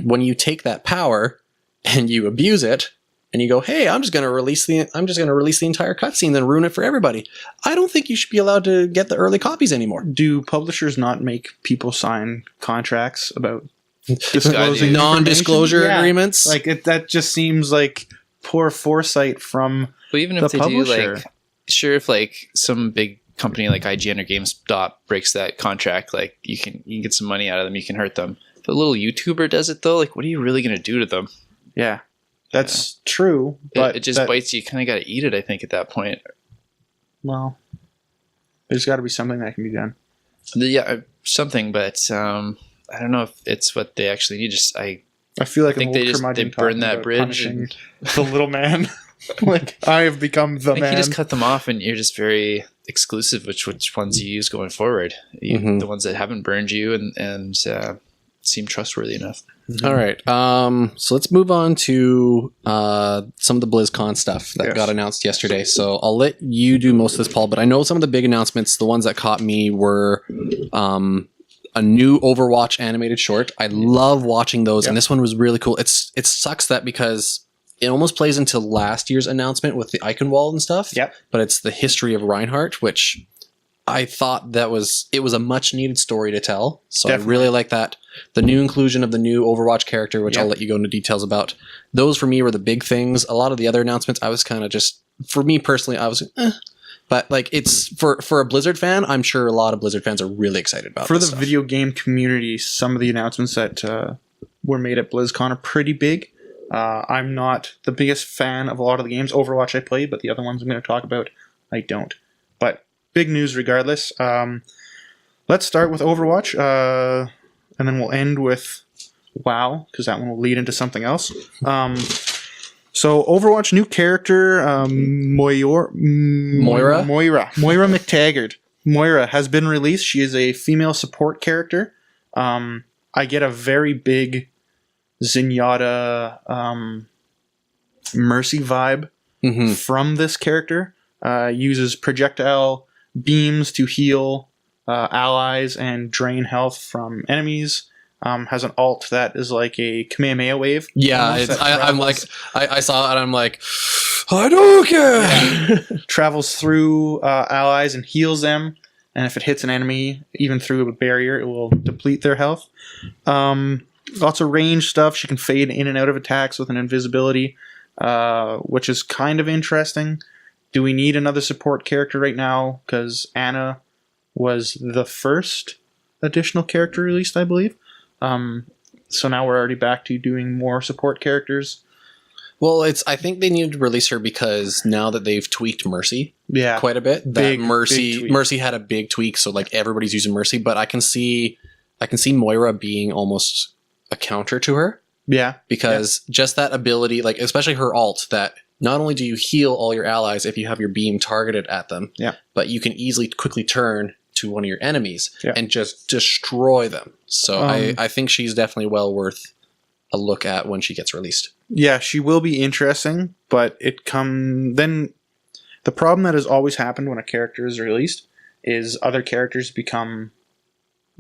when you take that power and you abuse it and you go, "Hey, I'm just going to release the entire cutscene, then ruin it for everybody," I don't think you should be allowed to get the early copies anymore. Do publishers not make people sign contracts about Disclosing non-disclosure Yeah. agreements? that just seems like poor foresight from But even the if they do, publisher. like, sure, if like some big company like IGN or GameStop breaks that contract, like you can get some money out of them, you can hurt them. If a little YouTuber does it though, like what are you really gonna do to them? yeah. That's true, but it just bites you. You kind of got to eat it, I think, at that point. Well, there's got to be something that can be done. Yeah, something, but I don't know if it's what they actually need. I feel like think they burn that bridge. And the little man. Like, I have become the I think man. you just cut them off, and you're just very exclusive which ones you use going forward. The ones that haven't burned you and seem trustworthy enough. Mm-hmm. All right. So let's move on to some of the BlizzCon stuff that got announced yesterday. So I'll let you do most of this, Paul, but I know some of the big announcements, the ones that caught me were a new Overwatch animated short. I love watching those, and this one was really cool. It sucks that because it almost plays into last year's announcement with the icon wall and stuff. Yep. But it's the history of Reinhardt, which I thought it was a much needed story to tell. So definitely. I really like that. The new inclusion of the new Overwatch character, which I'll let you go into details about. Those for me were the big things. A lot of the other announcements, I was kind of just, for me personally, I was, But like, it's for a Blizzard fan, I'm sure a lot of Blizzard fans are really excited about for this the stuff. Video game community. Some of the announcements that were made at BlizzCon are pretty big. I'm not the biggest fan of a lot of the games. Overwatch I play, but the other ones I'm going to talk about, I don't. But big news regardless. Let's start with Overwatch, and then we'll end with WoW, because that one will lead into something else. So Overwatch new character, Moira McTaggart. Moira has been released. She is a female support character. I get a very big Zenyatta Mercy vibe from this character. Uses projectile beams to heal allies and drain health from enemies. Has an alt that is like a Kamehameha wave. Yeah, I saw it and I'm like, I don't care. Yeah. Travels through allies and heals them. And if it hits an enemy, even through a barrier, it will deplete their health. Lots of range stuff. She can fade in and out of attacks with an invisibility, which is kind of interesting. Do we need another support character right now? Because Anna was the first additional character released, I believe. So now we're already back to doing more support characters. Well, I think they needed to release her because now that they've tweaked Mercy quite a bit, Big Mercy had a big tweak, so like everybody's using Mercy, but I can see Moira being almost a counter to her. Yeah. Because just that ability, like especially her ult, that not only do you heal all your allies if you have your beam targeted at them, but you can easily quickly turn to one of your enemies and just destroy them. So I think she's definitely well worth a look at when she gets released. Yeah, she will be interesting, but then the problem that has always happened when a character is released is other characters become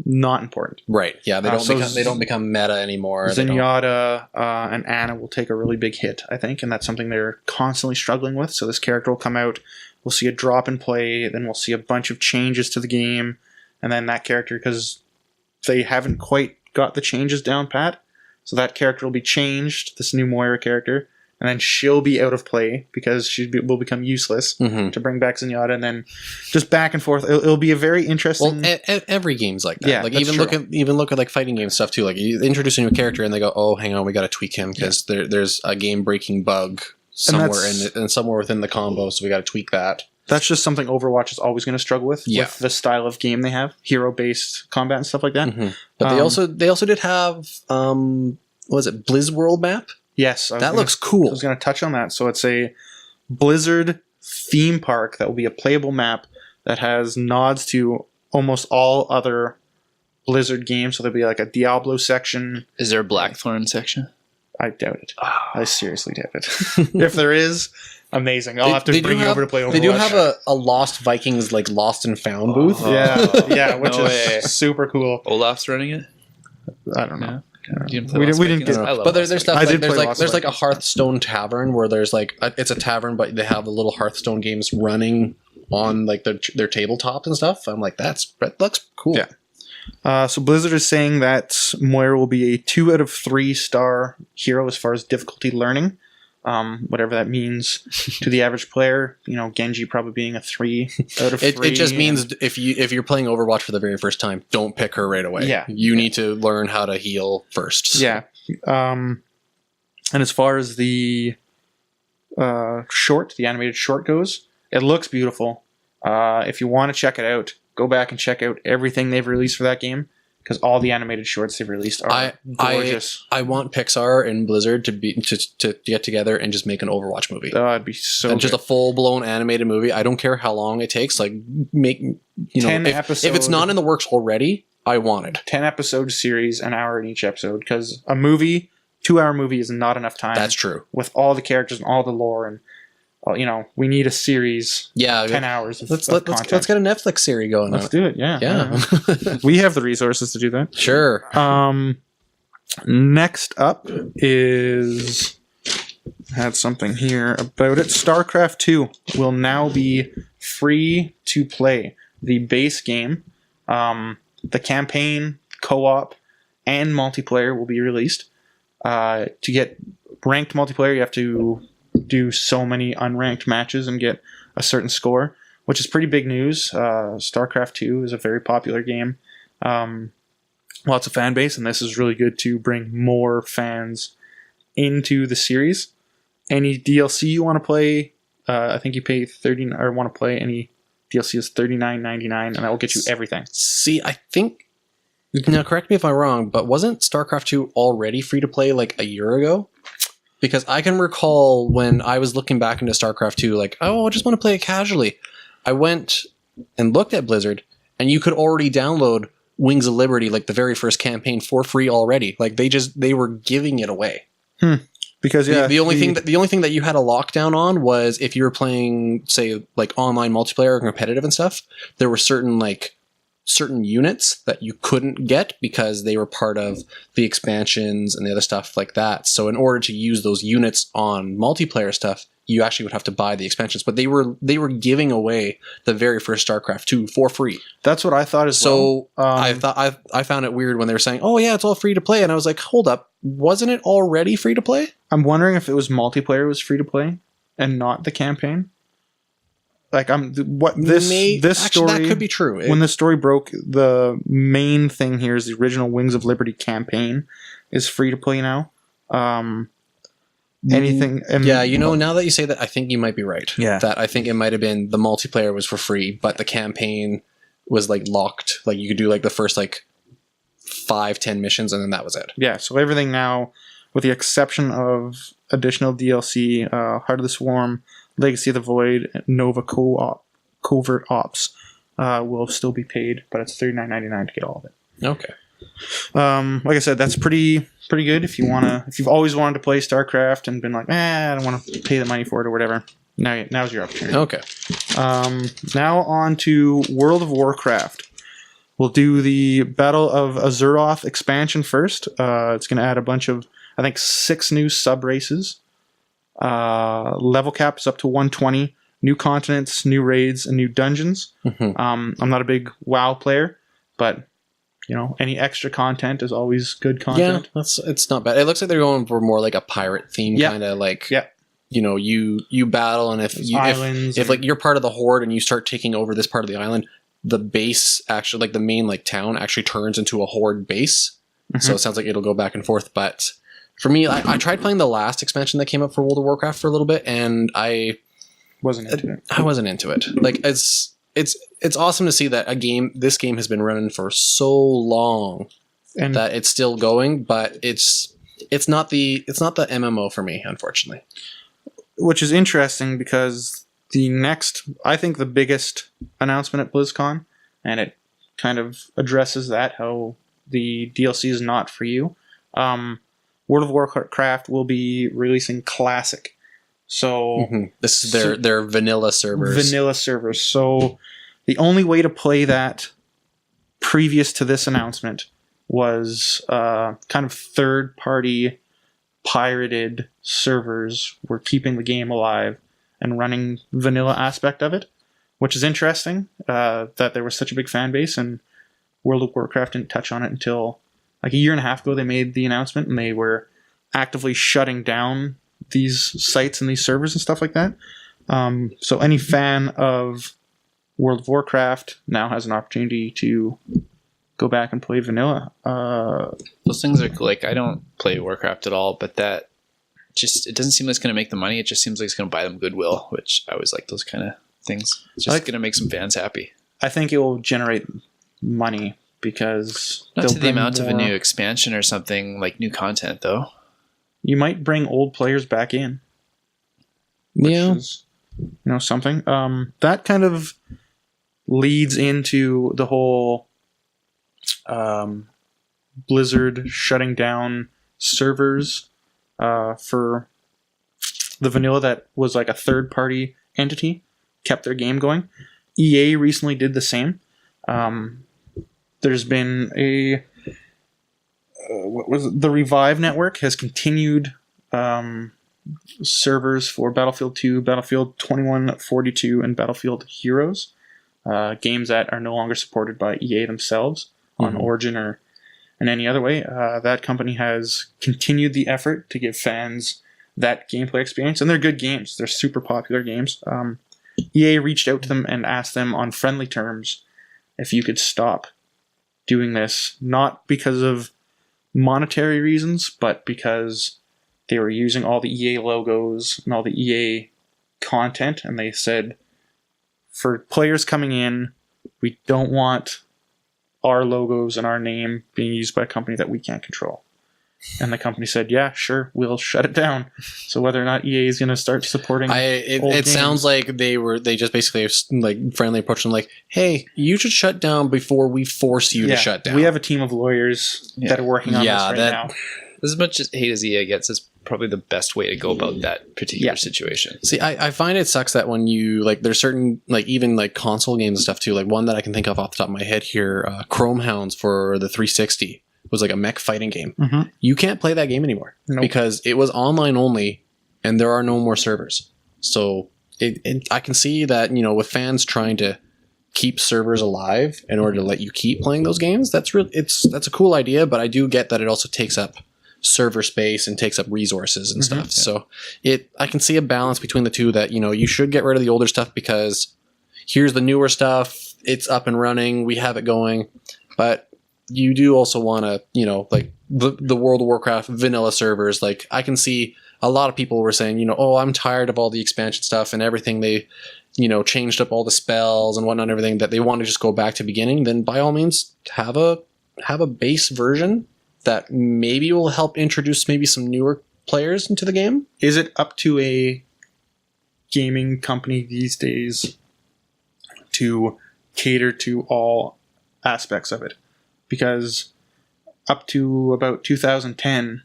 not important. Right. Yeah, they don't become meta anymore. Zenyatta and Anna will take a really big hit, I think, and that's something they're constantly struggling with. So this character will come out, we'll see a drop in play, then we'll see a bunch of changes to the game, and then that character, because they haven't quite got the changes down pat, so that character will be changed, this new Moira character, and then she'll be out of play because will become useless to bring back Zenyatta, and then just back and forth. It'll be a very interesting. Well, every game's like that. Yeah, like that's look at like fighting game stuff too. Like you introduce a new character and they go, "Oh, hang on, we got to tweak him because there's a game breaking bug somewhere within the combo, so we got to tweak that." That's just something Overwatch is always going to struggle with the style of game they have, hero-based combat and stuff like that. But they also did have what was it, Blizz World map? Yes, that looks cool. I was going to touch on that. So it's a Blizzard theme park that will be a playable map that has nods to almost all other Blizzard games. So there'll be like a Diablo section. Is there a Blackthorn section? I doubt it. I seriously doubt it. If there is, amazing. I'll have to bring you over to play Overwatch. They do have a Lost Vikings, like Lost and Found booth. Which is super cool. Olaf's running it? I don't know. Yeah. We didn't get but there's stuff like there's like a Vikings. Hearthstone tavern where there's like it's a tavern, but they have the little Hearthstone games running on like their tabletop and stuff. I'm like, that looks cool. Yeah. So Blizzard is saying that Moira will be a 2 out of 3 star hero as far as difficulty learning. Whatever that means to the average player. You know, Genji probably being a 3 out of 3. It just means if you're playing Overwatch for the very first time, don't pick her right away. Yeah. You need to learn how to heal first. Yeah. And as far as the the animated short goes, it looks beautiful. If you want to check it out, go back and check out everything they've released for that game, because all the animated shorts they've released are gorgeous. I want Pixar and Blizzard to get together and just make an Overwatch movie. That'd be so and good. just a full blown animated movie. I don't care how long it takes. Like make 10 if it's not in the works already, I want it. 10-episode series, an hour in each episode, because a movie, 2-hour movie is not enough time. That's true. With all the characters and all the lore, and we need a series. Yeah, 10 hours of let's content. get a Netflix series going. Let's do it. Yeah. Yeah. We have the resources to do that. Sure. Next up is, I had something here about it. StarCraft 2 will now be free to play. The base game, the campaign, co-op, and multiplayer will be released. To get ranked multiplayer, you have to do so many unranked matches and get a certain score, which is pretty big news. StarCraft 2 is a very popular game. Lots of fan base, and this is really good to bring more fans into the series. Any DLC you want to play, I think you pay $30 or want to play any DLC is $39.99, and that will get you everything. See, I think, now correct me if I'm wrong, but wasn't StarCraft 2 already free to play like a year ago? Because I can recall when I was looking back into StarCraft 2, like, oh, I just want to play it casually. I went and looked at Blizzard, and you could already download Wings of Liberty, like the very first campaign, for free already. Like they were giving it away. Because the only thing that you had a lockdown on was if you were playing, say, like online multiplayer or competitive and stuff. There were certain units that you couldn't get because they were part of the expansions and the other stuff like that. So in order to use those units on multiplayer stuff, you actually would have to buy the expansions. But they were giving away the very first StarCraft 2 for free. That's what I thought as well. So I found it weird when they were saying, "Oh yeah, it's all free to play," and I was like, "Hold up, wasn't it already free to play?" I'm wondering if it was multiplayer was free to play and not the campaign. Like this story, that could be true. When the story broke, the main thing here is the original Wings of Liberty campaign is free to play now. Anything? Yeah, now that you say that, I think you might be right. Yeah, that I think it might have been the multiplayer was for free, but the campaign was like locked. Like you could do like the first 5-10 missions, and then that was it. Yeah, so everything now, with the exception of additional DLC, Heart of the Swarm, Legacy of the Void, Nova Covert Ops will still be paid, but it's $39.99 to get all of it. Okay. Like I said, that's pretty good if you've always wanted to play StarCraft and been like, I don't want to pay the money for it or whatever. Now's your opportunity. Okay. Now on to World of Warcraft. We'll do the Battle of Azeroth expansion first. It's going to add a bunch of, I think, 6 new sub-races. Level cap is up to 120. New continents, new raids, and new dungeons. Mm-hmm. I'm not a big WoW player, but any extra content is always good content. Yeah, it's not bad. It looks like they're going for more like a pirate theme, kind of like. Yeah. You battle, and if you're part of the horde and you start taking over this part of the island, the base actually, like the main town, actually turns into a horde base. Mm-hmm. So it sounds like it'll go back and forth. But for me, I tried playing the last expansion that came up for World of Warcraft for a little bit, and I wasn't into it. I wasn't into it. Like it's awesome to see that this game has been running for so long and that it's still going, but it's not the MMO for me, unfortunately. Which is interesting because I think the biggest announcement at BlizzCon, and it kind of addresses that, how the DLC is not for you. World of Warcraft will be releasing Classic. So this is their vanilla servers. So the only way to play that previous to this announcement was kind of third-party pirated servers were keeping the game alive and running vanilla aspect of it, which is interesting that there was such a big fan base, and World of Warcraft didn't touch on it until like a year and a half ago. They made the announcement, and they were actively shutting down these sites and these servers and stuff like that. So any fan of World of Warcraft now has an opportunity to go back and play vanilla. Those things are cool. Like, I don't play Warcraft at all, but that it doesn't seem like it's going to make them money. It just seems like it's going to buy them goodwill, which I always like those kind of things. It's just going to make some fans happy. I think it will generate money because not to the amount of a new expansion or something, like new content though. You might bring old players back in. Which is, something. That kind of leads into the whole Blizzard shutting down servers for the vanilla that was like a third-party entity, kept their game going. EA recently did the same. There's been the Revive network has continued servers for Battlefield 2, Battlefield 2142, and Battlefield Heroes, games that are no longer supported by EA themselves on Origin or in any other way. That company has continued the effort to give fans that gameplay experience, and they're good games. They're super popular games. EA reached out to them and asked them on friendly terms if you could stop doing this, not because of monetary reasons, but because they were using all the EA logos and all the EA content, and they said, for players coming in, we don't want our logos and our name being used by a company that we can't control. And the company said, yeah, sure, we'll shut it down. So whether or not EA is going to start supporting it sounds like they just basically like friendly approach them like, hey, you should shut down before we force you to shut down. We have a team of lawyers that are working on this right now. As much as hate as EA gets, it's probably the best way to go about that particular situation. See, I find it sucks that when you, like, there's certain, like, even, like, console games and stuff, too. Like, one that I can think of off the top of my head here, Chrome Hounds for the 360 was, like, a mech fighting game. Mm-hmm. You can't play that game anymore because it was online only, and there are no more servers. So, I can see that, with fans trying to keep servers alive in order to let you keep playing those games, that's a cool idea, but I do get that it also takes up server space and takes up resources and stuff. So I can see a balance between the two that, you should get rid of the older stuff because here's the newer stuff. It's up and running. We have it going, but you do also want to, like the World of Warcraft vanilla servers. Like I can see a lot of people were saying, oh, I'm tired of all the expansion stuff and everything. They, changed up all the spells and whatnot, and everything that they want to just go back to beginning. Then by all means have a base version that maybe will help introduce maybe some newer players into the game. Is it up to a gaming company these days to cater to all aspects of it? Because up to about 2010,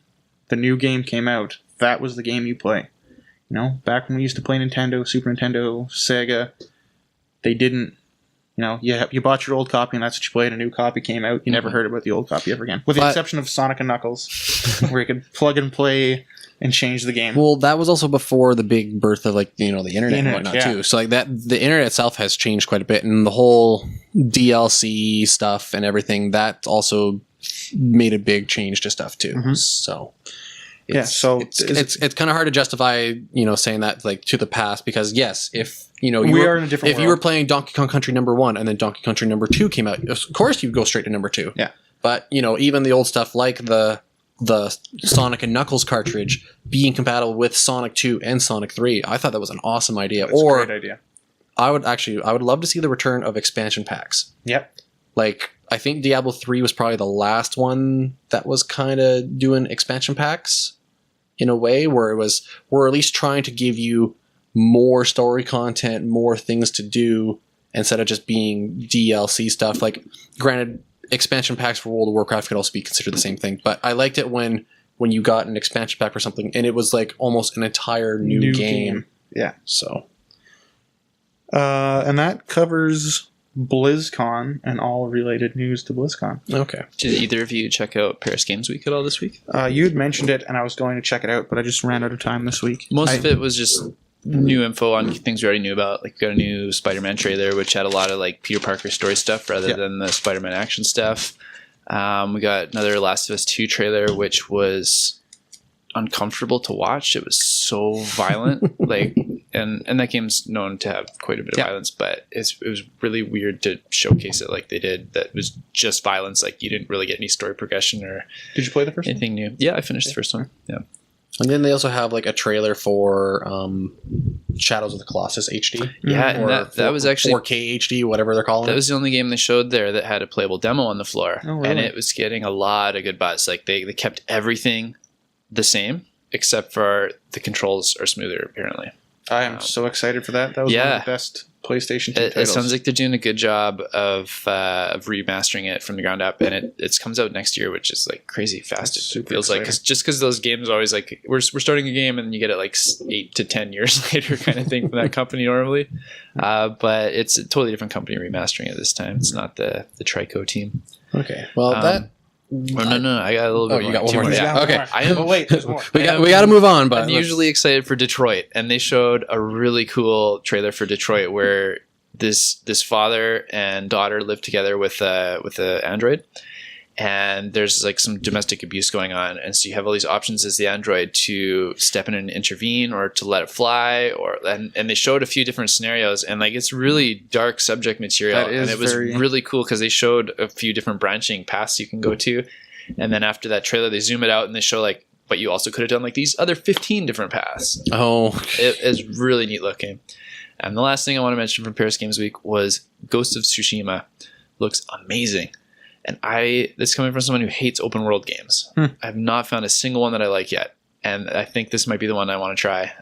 the new game came out. That was the game you play. Back when we used to play Nintendo, Super Nintendo, Sega, they didn't. You bought your old copy and that's what you played. A new copy came out. You never heard about the old copy ever again. With the exception of Sonic and Knuckles, where you could plug and play and change the game. Well, that was also before the big birth of, like, the internet and whatnot, too. So, like, the internet itself has changed quite a bit. And the whole DLC stuff and everything, that also made a big change to stuff, too. Mm-hmm. So... it's kind of hard to justify, saying that, like, to the past, because yes, if we are in a different world. You were playing Donkey Kong Country #1 and then Donkey Kong Country #2 came out, of course you'd go straight to #2. Yeah. But even the old stuff like the Sonic and Knuckles cartridge being compatible with Sonic 2 and Sonic 3, I thought that was an awesome idea. That's a great idea. I would love to see the return of expansion packs. Yep. Like, I think Diablo 3 was probably the last one that was kind of doing expansion packs. In a way where we're at least trying to give you more story content, more things to do, instead of just being DLC stuff. Like, granted, expansion packs for World of Warcraft could also be considered the same thing, but I liked it when you got an expansion pack for something and it was like almost an entire new game. Yeah. So. And that covers BlizzCon and all related news to BlizzCon. Okay. Did either of you check out Paris Games Week at all this week? You had mentioned it, and I was going to check it out, but I just ran out of time this week. Most of it was just new info on things we already knew about. Like, we got a new Spider-Man trailer, which had a lot of, like, Peter Parker story stuff rather than the Spider-Man action stuff. We got another Last of Us 2 trailer, which was uncomfortable to watch. It was so violent. Like, and that game's known to have quite a bit of violence, but it was really weird to showcase it like they did. That was just violence. Like, you didn't really get any story progression or Did you play the first anything new. Yeah, I finished the first one. Yeah. And then they also have like a trailer for Shadows of the Colossus HD. Yeah, and that was actually 4K HD, whatever they're calling that it. was the only game they showed there that had a playable demo on the floor. Oh, really? And it was getting a lot of good buzz. Like they kept everything the same except for the controls are smoother apparently. I am so excited for that. That was one of the best PlayStation 2 It titles. sounds like they're doing a good job of remastering it from the ground up, and it comes out next year, which is like crazy fast. That's It super feels like just because those games are always like we're starting a game and then you get it like 8 to 10 years later kind of thing from that company normally, but it's a totally different company remastering it this time. It's not the Trico team. Okay, well No, I got a little bit. you got one more. more. Yeah. Okay. Oh wait, there's more. we got to move on. But I'm usually excited for Detroit, and they showed a really cool trailer for Detroit where this father and daughter live together with a android, and there's like some domestic abuse going on, and so you have all these options as the android to step in and intervene or to let it fly, and they showed a few different scenarios, and like it's really dark subject material, and it was really cool because they showed a few different branching paths you can go to, and then after that trailer they zoom it out and they show like, but you also could have done like these other 15 different paths. It is really neat looking. And the last thing I want to mention from Paris Games Week was Ghost of Tsushima. Looks amazing. And this is coming from someone who hates open world games. I've not found a single one that I like yet. And I think this might be the one I want to try,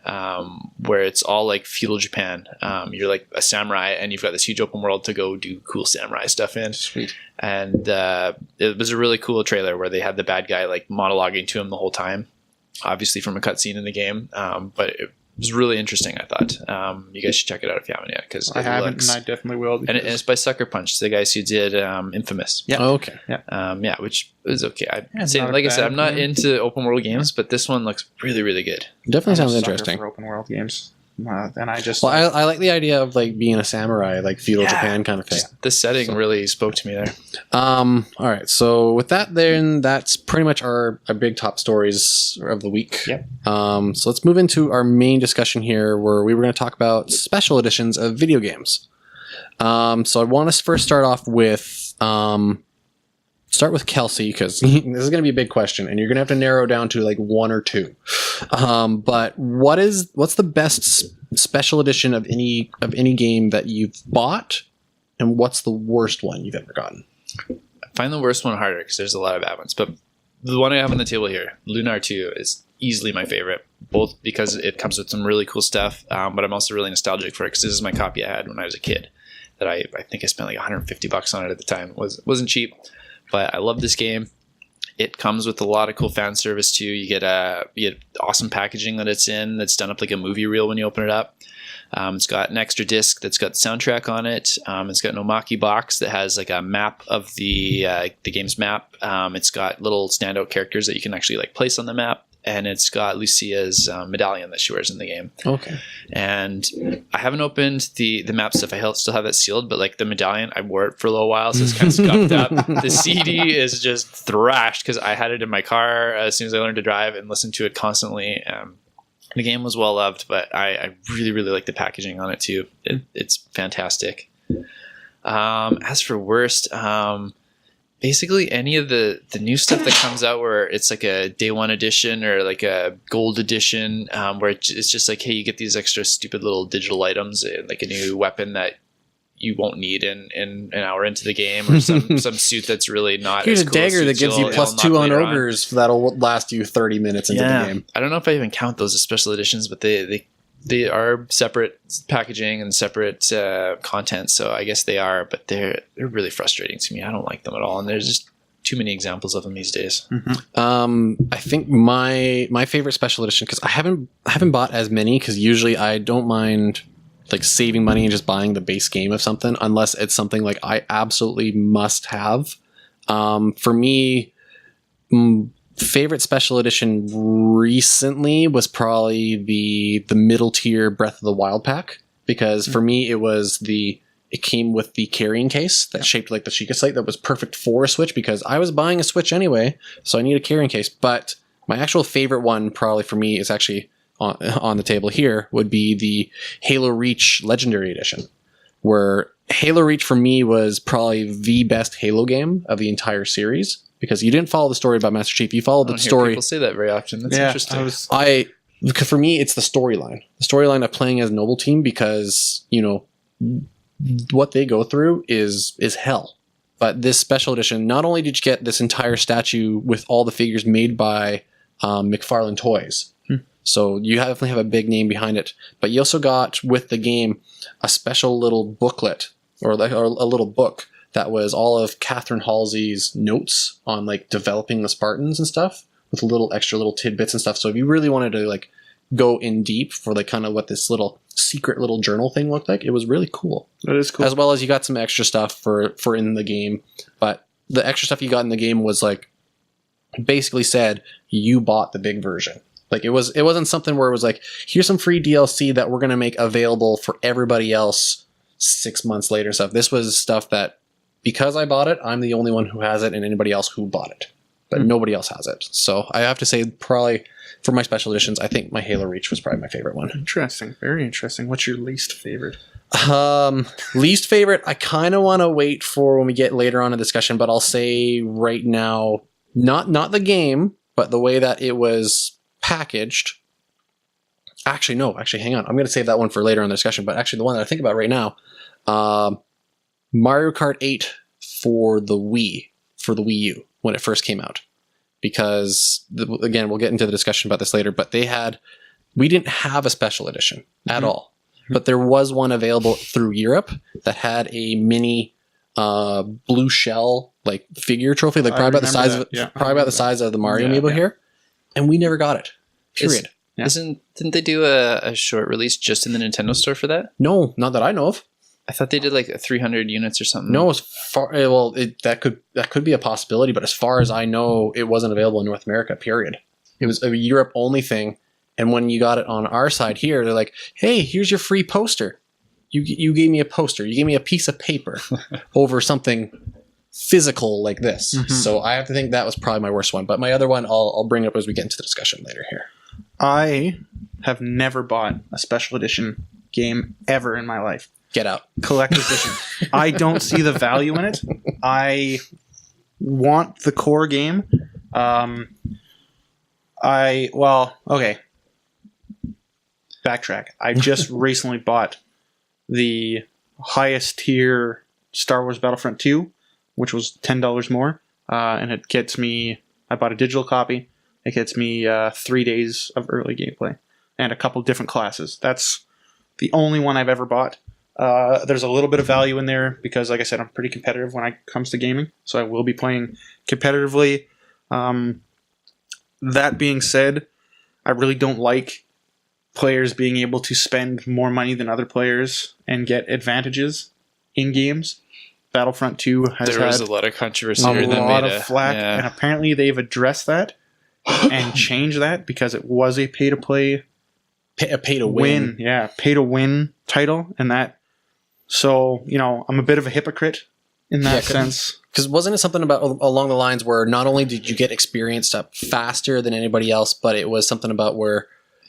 where it's all like feudal Japan. You're like a samurai and you've got this huge open world to go do cool samurai stuff in. Sweet. And it was a really cool trailer where they had the bad guy like monologuing to him the whole time, obviously from a cutscene in the game. But it was really interesting, I thought. You guys should check it out if you haven't yet. Because I haven't, and I definitely will. And it's by Sucker Punch, the guys who did Infamous. Yeah. Oh, okay. Yeah, which is okay. Like I said, I'm not into open world games, but this one looks really, really good. Definitely I'm sounds a sucker interesting. for open world games. And I just I like the idea of like being a samurai, like feudal Japan kind of thing. The setting really spoke to me there. All right. So with that, then that's pretty much our big top stories of the week. Yep. So let's move into our main discussion here, where we were going to talk about special editions of video games. So I want to first start off with Kelsy, because this is going to be a big question, and you're going to have to narrow down to like one or two. But what's the best special edition of any game that you've bought, and what's the worst one you've ever gotten? I find the worst one harder because there's a lot of bad ones, but the one I have on the table here, Lunar 2, is easily my favorite, both because it comes with some really cool stuff, but I'm also really nostalgic for it because this is my copy I had when I was a kid that I think I spent like $150 on it at the time. It wasn't cheap, but I love this game. It comes with a lot of cool fan service too. You get awesome packaging that it's in that's done up like a movie reel when you open it up. It's got an extra disc that's got the soundtrack on it. It's got an Omaki box that has like a map of the game's map. It's got little standout characters that you can actually like place on the map. And it's got Lucia's medallion that she wears in the game. Okay. And I haven't opened the map stuff. I still have that sealed, but like the medallion, I wore it for a little while, so it's kind of scuffed up. The CD is just thrashed because I had it in my car as soon as I learned to drive and listened to it constantly. The game was well loved, but I really, really like the packaging on it too. It's fantastic. As for worst, basically any of the new stuff that comes out where it's like a day one edition or like a gold edition, where it's just like, hey, you get these extra stupid little digital items, like a new weapon that you won't need in an hour into the game, or some suit that's really not. Here's as a cool dagger that gives you +2 on ogres that'll last you 30 minutes into the game. I don't know if I even count those as special editions, but they are separate packaging and separate content, so I guess they are, but they're really frustrating to me. I don't like them at all, and there's just too many examples of them these days. Mm-hmm. I think my favorite special edition, because I haven't bought as many, because usually I don't mind like saving money and just buying the base game of something, unless it's something like I absolutely must have. For me, favorite special edition recently was probably the middle tier Breath of the Wild pack, because for me it came with the carrying case that shaped like the Sheikah Slate that was perfect for a Switch, because I was buying a Switch anyway, so I need a carrying case. But my actual favorite one probably for me is actually on the table here, would be the Halo Reach Legendary Edition, where Halo Reach for me was probably the best Halo game of the entire series. because you didn't follow the story about Master Chief. You followed I the don't hear story. people say that very often. That's interesting. Because for me, it's the storyline. The storyline of playing as Noble Team, because what they go through is hell. But this special edition, not only did you get this entire statue with all the figures made by McFarlane Toys, so you definitely have a big name behind it, but you also got with the game a special little booklet or a little book that was all of Catherine Halsey's notes on like developing the Spartans and stuff, with extra little tidbits and stuff. So if you really wanted to like go in deep for like kind of what this little secret little journal thing looked like, it was really cool. That is cool. As well as you got some extra stuff for in the game, but the extra stuff you got in the game was like basically said you bought the big version. Like it wasn't something where it was like, here's some free DLC that we're going to make available for everybody else 6 months later stuff. This was stuff that, because I bought it, I'm the only one who has it, and anybody else who bought it. But nobody else has it. So I have to say, probably for my special editions, I think my Halo Reach was probably my favorite one. Interesting. Very interesting. What's your least favorite? Least favorite, I kind of want to wait for when we get later on in the discussion, but I'll say right now, not the game, but the way that it was packaged. Actually, hang on. I'm going to save that one for later in the discussion, but actually the one that I think about right now, Mario Kart 8 for the Wii U when it first came out. Because, again, we'll get into the discussion about this later, but we didn't have a special edition at all. But there was one available through Europe that had a mini blue shell like figure trophy, like probably about the size of the Mario amiibo here. And we never got it. Period. Didn't they do a short release just in the Nintendo store for that? No, not that I know of. I thought they did like 300 units or something. No, that could be a possibility, but as far as I know, it wasn't available in North America, period. It was a Europe only thing. And when you got it on our side here, they're like, hey, here's your free poster. You gave me a poster. You gave me a piece of paper over something physical like this. So I have to think that was probably my worst one. But my other one, I'll bring up as we get into the discussion later here. I have never bought a special edition game ever in my life. Get out. Collector's edition. I don't see the value in it. I want the core game. Okay. Backtrack. I just recently bought the highest tier Star Wars Battlefront 2, which was $10 more, and it gets me, I bought a digital copy, it gets me 3 days of early gameplay, and a couple different classes. That's the only one I've ever bought. There's a little bit of value in there, because like I said, I'm pretty competitive when it comes to gaming, so I will be playing competitively. That being said, I really don't like players being able to spend more money than other players and get advantages in games. Battlefront 2 has there was a lot of controversy, a lot of flack, and apparently they've addressed that and changed that, because it was a pay to play, a pay to win, pay to win title, and that. So I'm a bit of a hypocrite in that sense. Because wasn't it something about along the lines where not only did you get experience up faster than anybody else, but it was something about where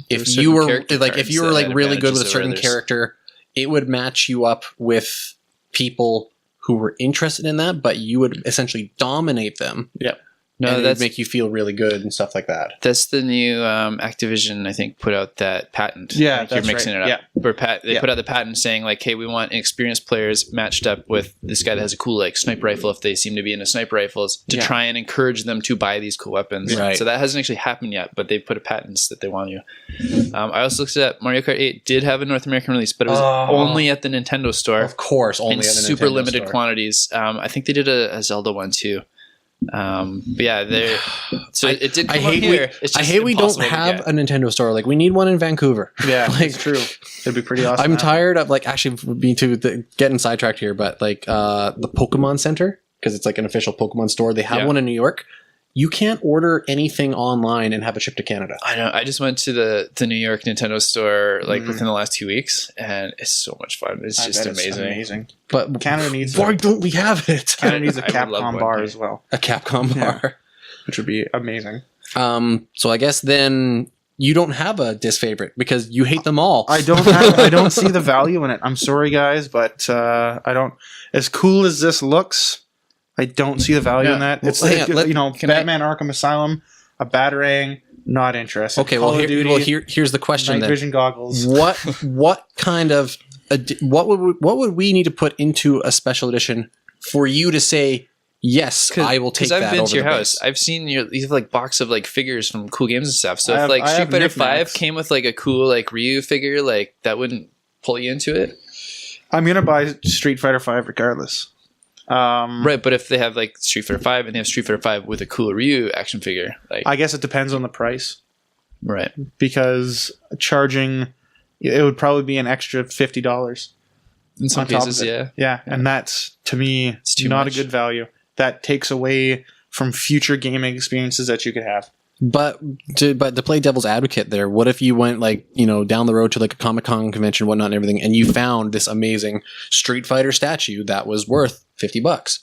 if you were like really good with a certain character, it would match you up with people who were interested in that, but you would essentially dominate them. Yep. No, that would make you feel really good and stuff like that. That's the new Activision, I think, put out that patent. Yeah, like, you're mixing it up. Yeah. Where they put out the patent saying like, hey, we want experienced players matched up with this guy that has a cool like sniper rifle, if they seem to be into sniper rifles, to try and encourage them to buy these cool weapons. Right. So that hasn't actually happened yet, but they've put a patents that they want you. I also looked at Mario Kart 8 did have a North American release, but it was only at the Nintendo store. Of course, only in at the super Nintendo limited store. quantities. I think they did a Zelda one too. But yeah, it did come here. I hate we don't have a Nintendo store. Like, we need one in Vancouver. Yeah, like, it's true. It'd be pretty awesome. I'm tired of getting sidetracked here, but like the Pokemon Center, because it's like an official Pokemon store. They have one in New York. You can't order anything online and have it shipped to Canada. I know. I just went to the New York Nintendo store within the last 2 weeks, and it's so much fun. It's just amazing. But Canada needs. Why don't we have it? Canada needs a Capcom bar as well. A Capcom bar, which would be amazing. So I guess then you don't have a disfavorite because you hate them all. I don't see the value in it. I'm sorry, guys, but I don't. As cool as this looks, I don't see the value in that. It's Hang on, Batman Arkham Asylum, a Batarang, not interested. Okay, Call of Duty, here's the question night then. vision goggles. What kind of what would we need to put into a special edition for you to say yes, I will take that? Because I've been over to your the house. base? I've seen you have like box of like figures from cool games and stuff. So I if like have Street Fighter knickknacks. 5 came with like a cool like Ryu figure, like that wouldn't pull you into it. I'm gonna buy Street Fighter 5 regardless. Right, but if they have like Street Fighter 5 and they have Street Fighter 5 with a cool Ryu action figure, like I guess it depends on the price, right. because charging it would probably be an extra $50 In some on top cases, of it. yeah. Yeah, and that's to me It's too not much. a good value. That takes away from future gaming experiences that you could have. But to play devil's advocate there, what if you went like, down the road to like a Comic-Con convention, whatnot, and everything, and you found this amazing Street Fighter statue that was worth $50?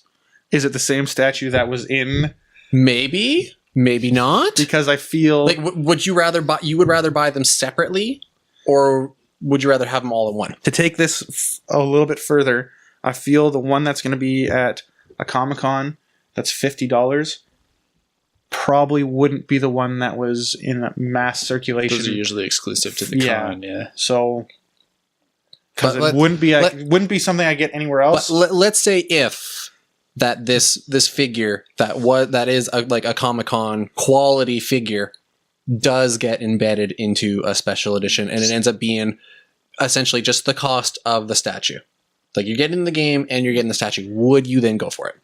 Is it the same statue that was in? Maybe not. Because I feel Like, would you rather buy? You would rather buy them separately, or would you rather have them all in one? to take this a little bit further, I feel the one that's going to be at a Comic-Con that's $50 probably wouldn't be the one that was in mass circulation. Those are usually exclusive to the Yeah. con, yeah. So, because But it wouldn't be something I get anywhere else. But let's say if that this figure that is like a Comic-Con quality figure does get embedded into a special edition, and it ends up being essentially just the cost of the statue. Like, you're getting the game and you're getting the statue. Would you then go for it?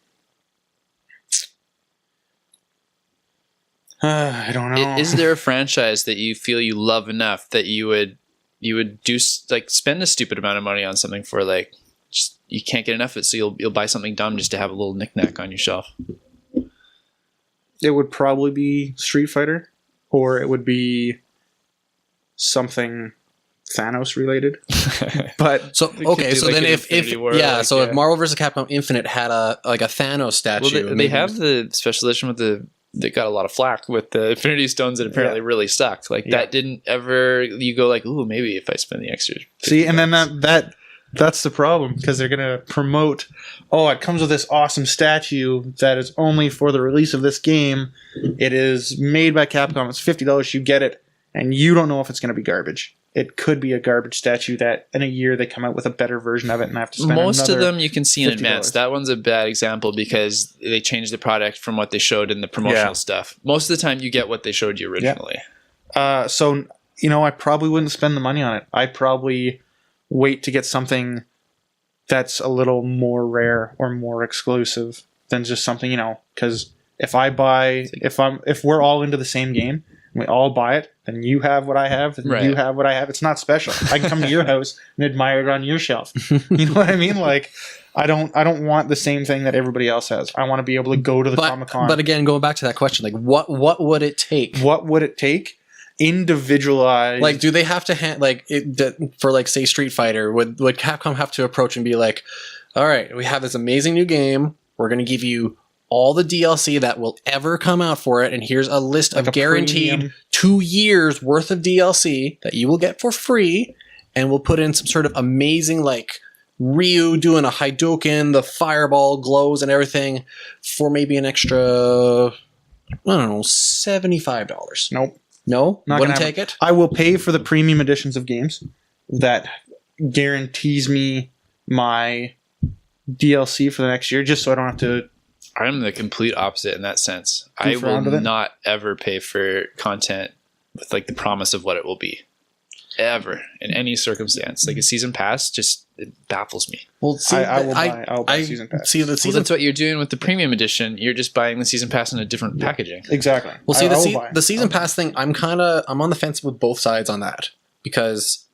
I don't know. Is there a franchise that you feel you love enough that you would do like spend a stupid amount of money on something for, like, just you can't get enough of it, so you'll buy something dumb just to have a little knickknack on your shelf? It would probably be Street Fighter, or it would be something Thanos related. But So could okay, do so like then an if Infinity War, like, so if yeah. Marvel vs. Capcom Infinite had a Thanos statue, Well, they have the special edition with they got a lot of flack with the Infinity Stones that apparently really sucked. Like, that didn't ever, you go like, ooh, maybe if I spend the extra. see, and then $50. that's the problem, because they're going to promote, it comes with this awesome statue that is only for the release of this game. It is made by Capcom. It's $50. You get it, and you don't know if it's going to be garbage. It could be a garbage statue that in a year they come out with a better version of it and I have to spend Most of another them you can see in $50. advance. That one's a bad example because they changed the product from what they showed in the promotional stuff. Most of the time you get what they showed you originally. So, I probably wouldn't spend the money on it. I'd probably wait to get something that's a little more rare or more exclusive than just something, because if we're all into the same game and we all buy it, then you have what I have, and Right. you have what I have. It's not special. I can come to your house and admire it on your shelf. You know what I mean? Like, I don't want the same thing that everybody else has. I want to be able to go to the Comic-Con. But again, going back to that question, like, what would it take? What would it take? Individualized. Like, do they have to for, like, say Street Fighter? Would Capcom have to approach and be like, all right, we have this amazing new game. We're going to give you all the DLC that will ever come out for it, and here's a list Like of a guaranteed premium. 2 years worth of DLC that you will get for free, and we'll put in some sort of amazing, like, Ryu doing a Hadouken, the fireball glows and everything for maybe an extra, I don't know, $75. Nope. No? Not Wouldn't gonna take it? I will pay for the premium editions of games that guarantees me my DLC for the next year, just so I don't have to. I'm the complete opposite in that sense. I Goof will around with it? not ever pay for content with like the promise of what it will be. Ever. In any circumstance. Like a season pass it baffles me. Well, see, I will buy season pass. See, the Well, season that's what you're doing with the premium edition. You're just buying the season pass in a different packaging. Exactly. Well, see, I will buy it. the season pass thing, I'm on the fence with both sides on that, because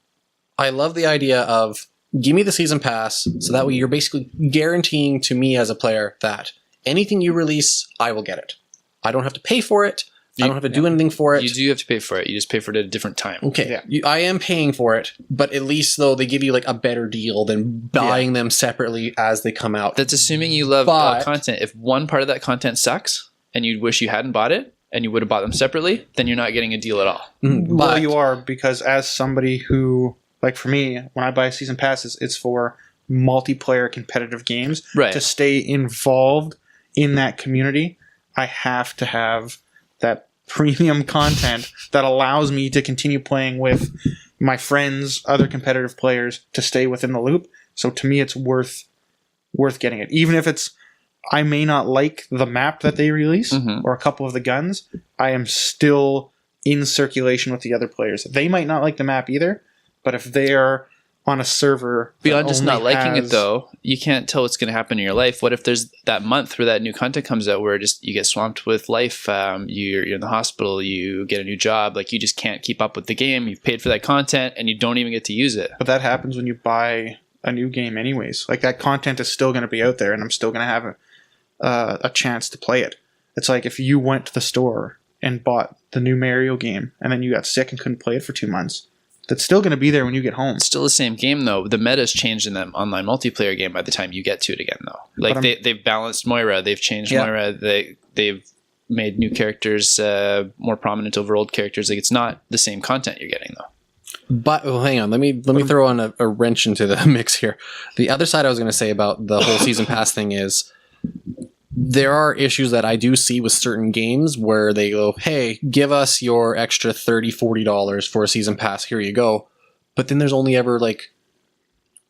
I love the idea of give me the season pass, so that way you're basically guaranteeing to me as a player that anything you release, I will get it. I don't have to pay for it. I don't have to do anything for it. You do have to pay for it. You just pay for it at a different time. Okay, Yeah. I am paying for it, but at least though they give you like a better deal than buying them separately as they come out. That's assuming you love But- content. If one part of that content sucks and you wish you hadn't bought it and you would have bought them separately, then you're not getting a deal at all. Mhm, Well, but- you are, because as somebody who, like for me, when I buy season passes, it's for multiplayer competitive games Right. to stay involved in that community, I have to have that premium content that allows me to continue playing with my friends, other competitive players, to stay within the loop. So to me, it's worth getting it. Even if it's, I may not like the map that they release or a couple of the guns, I am still in circulation with the other players. They might not like the map either, but if they are on a server beyond just not liking it, though, you can't tell what's going to happen in your life. What if there's that month where that new content comes out where just you get swamped with life, you're in the hospital, you get a new job, like you just can't keep up with the game, you've paid for that content and you don't even get to use it. But that happens when you buy a new game anyways. Like, that content is still going to be out there and I'm still going to have a chance to play it. It's like if you went to the store and bought the new Mario game and then you got sick and couldn't play it for 2 months. That's still going to be there when you get home. It's still the same game, though. The meta's changed in that online multiplayer game by the time you get to it again, though. Like, they've balanced Moira. They've changed Moira. They've made new characters more prominent over old characters. Like, it's not the same content you're getting, though. But hang on, let me throw on a wrench into the mix here. The other side I was going to say about the whole season pass thing is there are issues that I do see with certain games where they go, hey, give us your extra $30, $40 for a season pass. Here you go. But then there's only ever like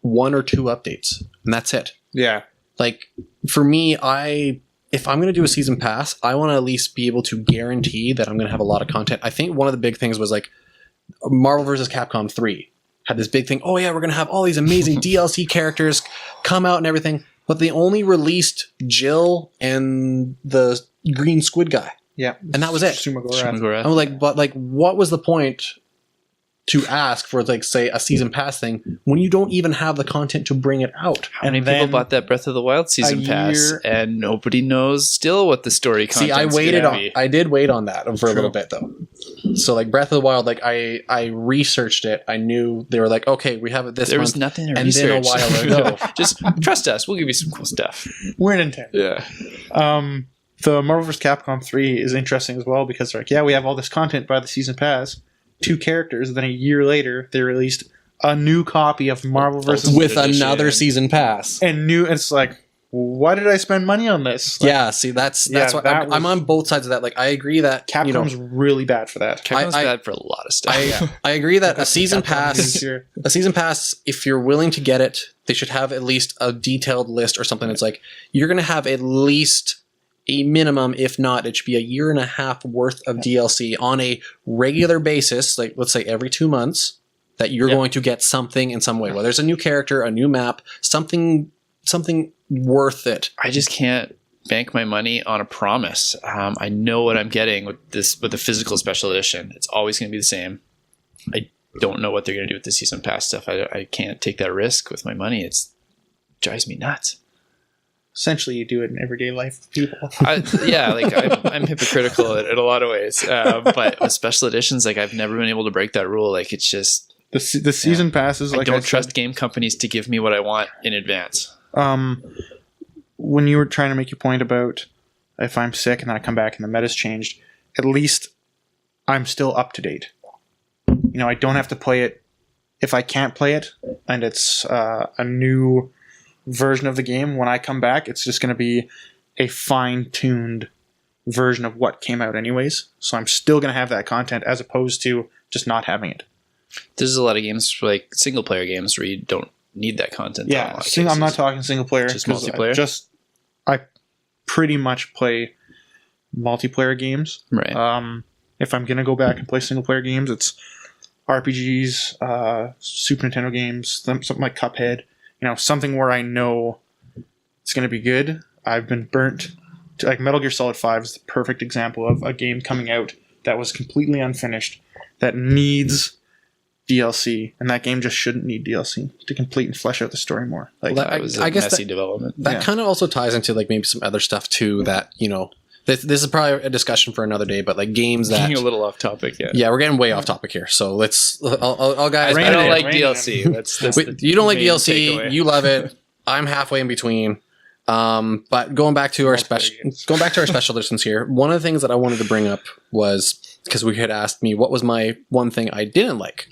1 or 2 updates and that's it. Yeah. Like for me, if I'm going to do a season pass, I want to at least be able to guarantee that I'm going to have a lot of content. I think one of the big things was like Marvel vs. Capcom 3 had this big thing. Oh yeah, we're going to have all these amazing DLC characters come out and everything. But they only released Jill and the green squid guy. Yeah. And that was it. Sumagorath. I was like, but like, what was the point to ask for, like, say, a season pass thing when you don't even have the content to bring it out? How many people bought that Breath of the Wild season pass and nobody knows still what the story content is? See, I did wait on that for a little bit though. So like Breath of the Wild, like I researched it. I knew they were like, okay, we have it this month. There was nothing to and research. then a while ago. Just trust us. We'll give you some cool stuff. We're Nintendo. Yeah. The Marvel vs. Capcom 3 is interesting as well because they're like, yeah, we have all this content by the season pass. 2 characters. Then a year later, they released a new copy of Marvel vs. With another season pass. And it's like, why did I spend money on this? Like, yeah, see, that's why I'm on both sides of that. Like, I agree that Capcom's really bad for that. Capcom's bad for a lot of stuff. I agree that a season pass, if you're willing to get it, they should have at least a detailed list or something that's like, you're going to have at least a minimum, if not, it should be a 1.5 year worth of DLC on a regular basis, like let's say every 2 months, that you're going to get something in some way. Whether it's a new character, a new map, something worth it. I just can't bank my money on a promise. I know what I'm getting with the physical special edition. It's always going to be the same. I don't know what they're going to do with the season pass stuff. I can't take that risk with my money. It drives me nuts. Essentially, you do it in everyday life with people. I'm hypocritical in a lot of ways. But with special editions, like I've never been able to break that rule. Like it's just the season passes. Like I don't trust game companies to give me what I want in advance. When you were trying to make your point about if I'm sick and then I come back and the meta's changed, at least I'm still up to date. You know, I don't have to play it if I can't play it and it's a new version of the game. When I come back, it's just going to be a fine-tuned version of what came out anyways. So I'm still going to have that content as opposed to just not having it. There's a lot of games, like single-player games, where you don't need that content. Yeah, I'm not talking single-player. Just multiplayer? I pretty much play multiplayer games. Right. If I'm going to go back and play single-player games, it's RPGs, Super Nintendo games, something like Cuphead. You know, something where I know it's going to be good. I've been burnt. Like Metal Gear Solid 5 is the perfect example of a game coming out that was completely unfinished, that needs DLC, and that game just shouldn't need DLC to complete and flesh out the story more. Like that was a messy development. That kind of also ties into like maybe some other stuff too that, you know, this is probably a discussion for another day, but like games that... Getting a little off topic, yeah. Yeah, we're getting way off topic here. So I'll guys... I don't like DLC. That's you don't like DLC. Takeaway. You love it. I'm halfway in between. But going back to our special editions here, one of the things that I wanted to bring up was, because we had asked me what was my one thing I didn't like.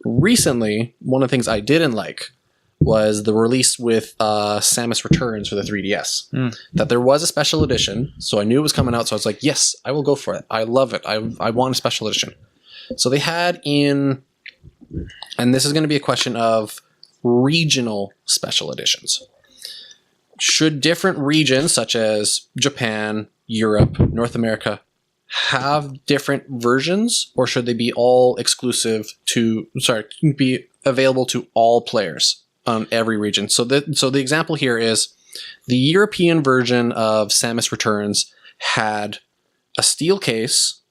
Recently, one of the things I didn't like was the release with Samus Returns for the 3DS. That there was a special edition, so I knew it was coming out, so I was like, yes, I will go for it. I love it. I want a special edition. So they had and this is going to be a question of regional special editions. Should different regions, such as Japan, Europe, North America, have different versions, or should they be all be available to all players on every region? So the example here is the European version of Samus Returns had a steel case,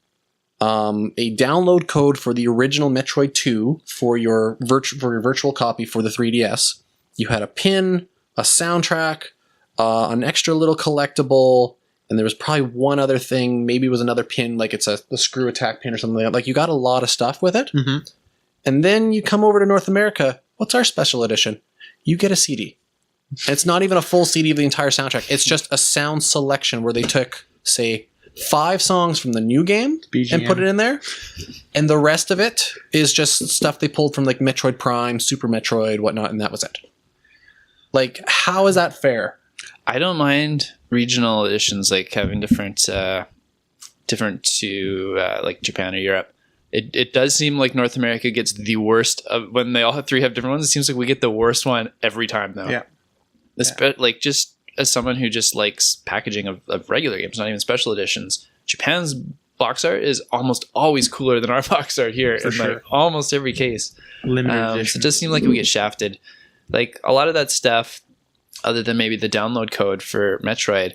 a download code for the original Metroid 2 for your virtual copy for the 3DS. You had a pin, a soundtrack, an extra little collectible, and there was probably one other thing. Maybe it was another pin, like it's a screw attack pin or something like that. Like, you got a lot of stuff with it. Mm-hmm. And then you come over to North America. What's our special edition? You get a CD. And it's not even a full CD of the entire soundtrack. It's just a sound selection where they took, say, 5 songs from the new game BGM. And put it in there. And the rest of it is just stuff they pulled from like Metroid Prime, Super Metroid, whatnot, and that was it. Like, how is that fair? I don't mind regional editions, like having different to like Japan or Europe. It does seem like North America gets the worst of when they all have different ones. It seems like we get the worst one every time, though. Yeah. Like, just as someone who just likes packaging of regular games, not even special editions, Japan's box art is almost always cooler than our box art here. For sure. Like almost every case. Limited edition. So it does seem like we get shafted. Like, a lot of that stuff, other than maybe the download code for Metroid,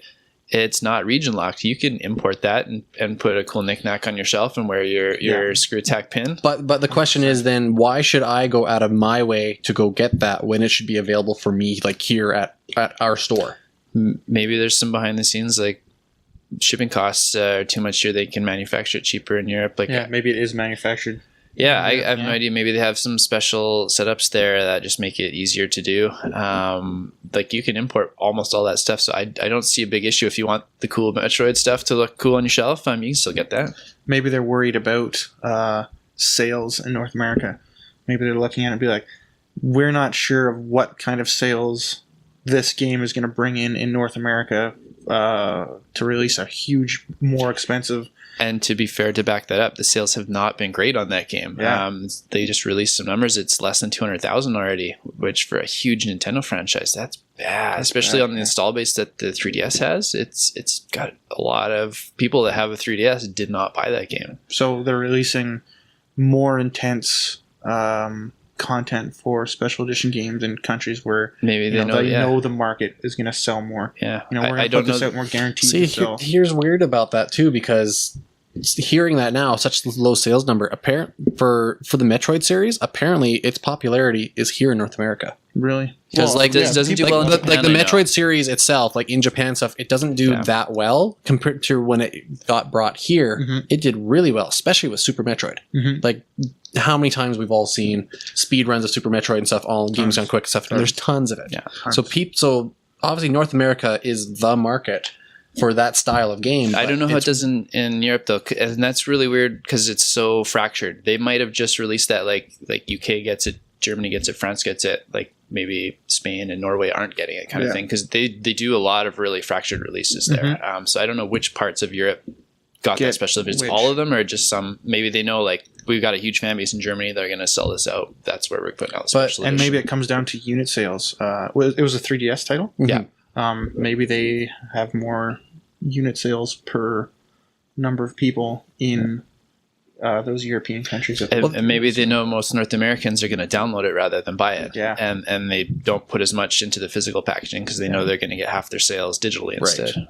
it's not region locked. You can import that and put a cool knickknack on your shelf and wear your screw attack pin. But the question is then, why should I go out of my way to go get that when it should be available for me, like here at our store? Maybe there's some behind the scenes, like shipping costs are too much here. They can manufacture it cheaper in Europe. Like, maybe it is manufactured. Yeah, I have no idea. Maybe they have some special setups there that just make it easier to do. Like, you can import almost all that stuff, so I don't see a big issue. If you want the cool Metroid stuff to look cool on your shelf, you can still get that. Maybe they're worried about sales in North America. Maybe they're looking at it and be like, we're not sure of what kind of sales this game is going to bring in North America to release a huge, more expensive. And to be fair, to back that up, the sales have not been great on that game. Yeah. They just released some numbers. It's less than 200,000 already, which for a huge Nintendo franchise, that's bad. Especially on the install base that the 3DS has. It's got a lot of people that have a 3DS did not buy that game. So they're releasing more intense content for special edition games in countries where maybe they know the market is going to sell more. Yeah, we're going to put this out more guaranteed. See, here's weird about that too, because hearing that now, such low sales number, for the Metroid series, apparently its popularity is here in North America. Really? Because doesn't do well in Japan, like the Metroid series itself, like in Japan stuff, it doesn't do that well compared to when it got brought here. Mm-hmm. It did really well, especially with Super Metroid. Mm-hmm. Like, how many times we've all seen speed runs of Super Metroid and stuff, all Games Done Quick stuff. And there's tons of it. Yeah, so obviously North America is the market for that style of game. I don't know how it does in Europe though, and that's really weird because it's so fractured. They might have just released that like UK gets it, Germany gets it, France gets it, like maybe Spain and Norway aren't getting it kind of thing, because they do a lot a really fractured releases there. Mm-hmm. So I don't know which parts of Europe got that special, if it's all of them or just some. Maybe they know, like, we've got a huge fan base in Germany, they're going to sell this out, that's where we're putting out the special edition. And maybe it comes down to unit sales. It was a 3DS title. Yeah. Maybe they have more unit sales per number of people in those European countries. And maybe they know most North Americans are going to download it rather than buy it. Yeah. And they don't put as much into the physical packaging because they know they're going to get half their sales digitally instead. Right.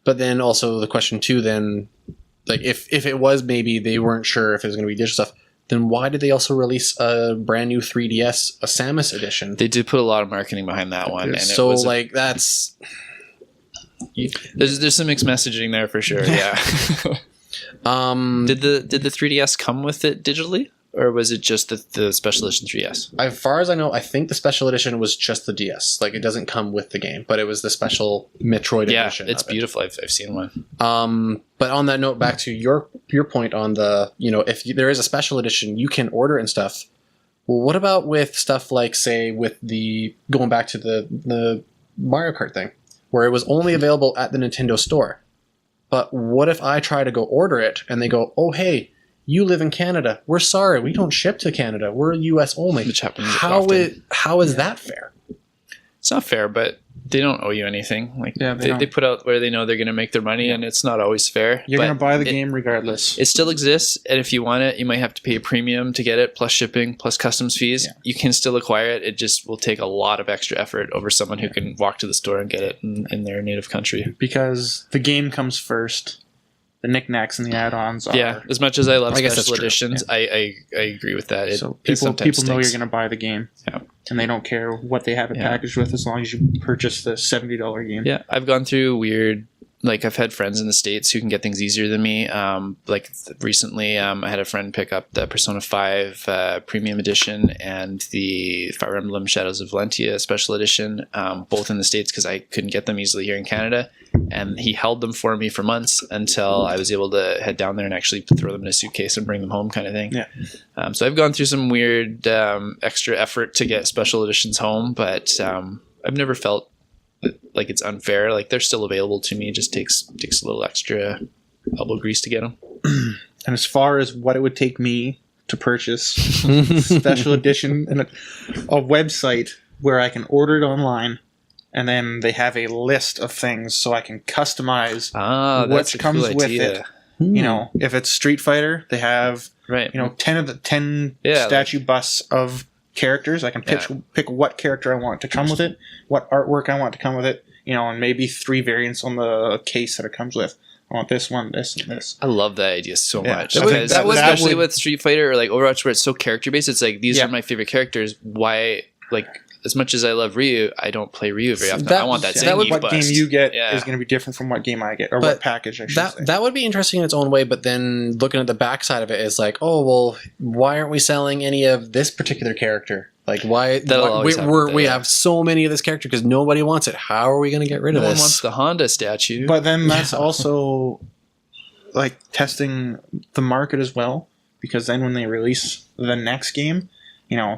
But then also the question too, then, like, if it was maybe they weren't sure if it was going to be digital stuff, then why did they also release a brand new 3DS, a Samus edition? They did put a lot of marketing behind that one. And so, that's... There's some mixed messaging there for sure, yeah. Did the 3DS come with it digitally? Or was it just the special edition 3DS? As far as I know, I think the special edition was just the DS. Like, it doesn't come with the game, but it was the special Metroid edition. Yeah, it's beautiful. I've seen one. But on that note, back to your point on the, if there is a special edition, you can order it and stuff. Well, what about with stuff like, say, with the going back to the Mario Kart thing, where it was only available at the Nintendo store? But what if I try to go order it and they go, "Oh, hey, you live in Canada. We're sorry, we don't ship to Canada. We're U.S. only." Which happens How often. is that fair? It's not fair, but they don't owe you anything. Like Yeah, they put out where they know they're going to make their money, and it's not always fair. You're but going to buy the it- game regardless. It still exists, and if you want it, you might have to pay a premium to get it, plus shipping, plus customs fees. Yeah. You can still acquire it. It just will take a lot of extra effort over someone who can walk to the store and get it in their native country. Because the game comes first. The knickknacks and the add-ons are... Yeah, as much as I love I guess that's special true. editions, I agree with that. So it people sometimes know you're stinks. going to buy the game. Yeah. And they don't care what they have it Yeah. packaged with as long as you purchase the $70 game. Yeah, I've gone through weird. Like I've had friends in the States who can get things easier than me. Recently, I had a friend pick up the Persona 5 Premium Edition and the Fire Emblem Shadows of Valentia Special Edition, both in the States because I couldn't get them easily here in Canada. And he held them for me for months until I was able to head down there and actually throw them in a suitcase and bring them home kind of thing. Yeah. So I've gone through some weird extra effort to get special editions home, but I've never felt like it's unfair. Like they're still available to me. It just takes a little extra elbow grease to get them. And as far as what it would take me to purchase special edition and a website where I can order it online, and then they have a list of things so I can customize That's what a comes cool with idea. it. You know, if it's Street Fighter, they have Right. 10 of the 10 Yeah, statue busts of characters. I can pick what character I want to come with it, what artwork I want to come with it, and maybe 3 variants on the case that it comes with. I want this one, this, and this. I love that idea so Yeah. much. That would- Because that would- especially with Street Fighter or like Overwatch where it's so character based, it's like these Yeah. are my favorite characters. Why, like, as much as I love Ryu, I don't play Ryu very often. That- I want that that same would- What bust. game you get Yeah. is going to be different from what game I get, or But what package I should say. That would be interesting in its own way, but then looking at the backside of it is like, oh well, why aren't we selling any of this particular character? Like why That'll always happen, we yeah. have so many of this character because nobody wants it. How are we going to get rid No of one this? wants the Honda statue. But then that's Yeah. also like testing the market as well, because then when they release the next game,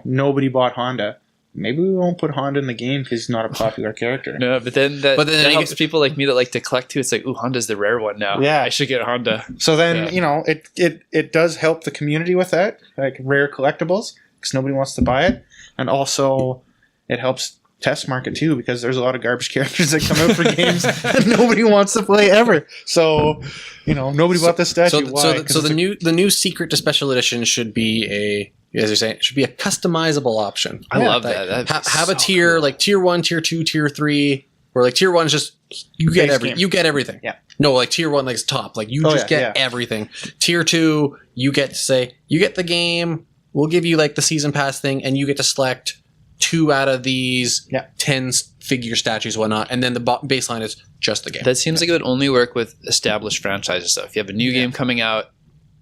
nobody bought Honda. Maybe we won't put Honda in the game because he's not a popular character. No, but then that But then you helps get- people like me that like to collect too. It's like, ooh, Honda's the rare one now. Yeah. I should get Honda. So then, it does help the community with that, like rare collectibles, because nobody wants to buy it. And also, it helps test market too, because there's a lot of garbage characters that come out for games that nobody wants to play ever. So, nobody bought this statue. Why? So the new secret to special edition should be as you're saying, it should be a customizable option. I love that. That'd be Have a so tier cool. like tier 1, tier 2, tier 3, where like tier 1 is just you get Base game. everything. Yeah. No, like tier 1 like is top. Like you Oh, just yeah, get everything. Tier 2, you get to say you get the game. We'll give you like the season pass thing, and you get to select 2 out of these 10 figure statues, whatnot, and then the baseline is just the game. That seems like it would only work with established franchises. So if you have a new game coming out,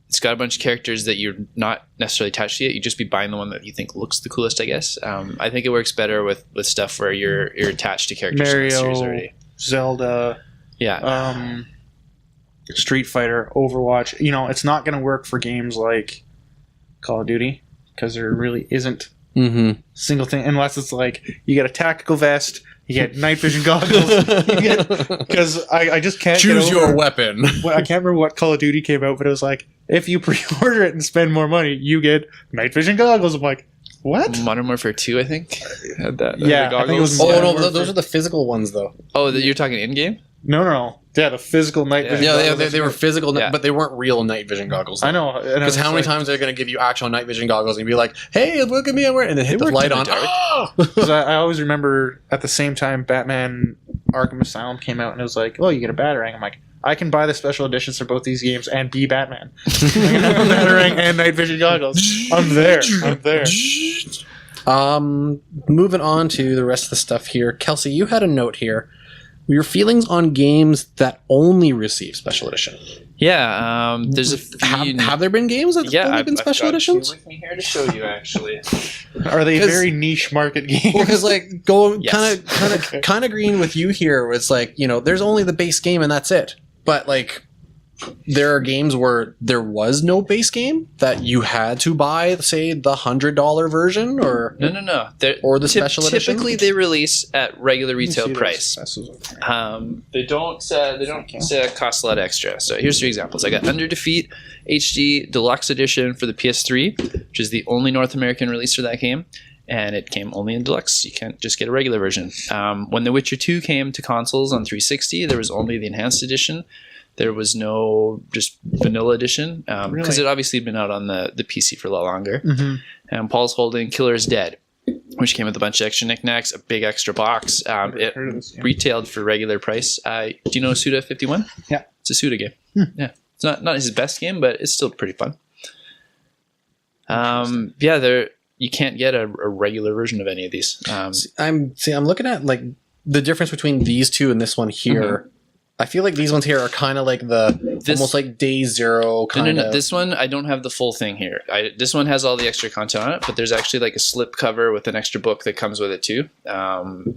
it's got a bunch of characters that you're not necessarily attached to yet. You just be buying the one that you think looks the coolest, I guess. I think it works better with stuff where you're attached to characters in the series Mario, already. Zelda, Yeah. Street Fighter, Overwatch. It's not going to work for games like Call of Duty, because there really isn't Mm-hmm. single thing, unless it's like you get a tactical vest, you get night vision goggles, because I just can't Choose get over, your weapon. I can't remember what Call of Duty came out, but it was like, if you pre-order it and spend more money, you get night vision goggles. I'm like, what? Modern Warfare 2, I think, had that. Yeah, the I think it was goggles. Oh Modern no, Warfare. those are the physical ones though. Oh, you're talking in-game? No. Yeah, the physical night Yeah. vision Yeah, goggles. they were physical, Yeah. but they weren't real night vision goggles. I know. Because how many times are they going to give you actual night vision goggles and be like, "Hey, look at me, I'm wearing," and then hit the worked light in on. the dark. Oh! Because I always remember at the same time Batman Arkham Asylum came out, and it was like, oh, you get a Batarang. I'm like, I can buy the special editions for both these games and be Batman. I can have a Batarang and night vision goggles. I'm there. Moving on to the rest of the stuff here. Kelsey, you had a note here. Your feelings on games that only receive special edition. Yeah, there's a few... Have there been games that have only been special I've got a few editions? with me here to show you, actually. Are they 'Cause- very niche market games? Well, because like going Yes. kind of agreeing with you here, it's like there's only the base game and that's it. But like there are games where there was no base game that you had to buy, say, the $100 version, or No. or the special edition? Typically, they release at regular retail See those price. specials. They don't say it costs a lot extra. So here's 3 examples. I got Under Defeat HD Deluxe Edition for the PS3, which is the only North American release for that game. And it came only in deluxe. You can't just get a regular version. When The Witcher 2 came to consoles on 360, there was only the enhanced edition. There was no just vanilla edition because it obviously had been out on the PC for a lot longer. Mm-hmm. And Paul's holding Killer is Dead, which came with a bunch of extra knickknacks, a big extra box. It retailed for regular price. Do you know Suda 51? Yeah. It's a Suda game. Yeah. It's not his best game, but it's still pretty fun. You can't get a regular version of any of these. I'm looking at like the difference between these two and this one here. Mm-hmm. I feel like these ones here are kind of like almost like Day Zero kind of. No. This one, I don't have the full thing here. This one has all the extra content on it, but there's actually like a slip cover with an extra book that comes with it too.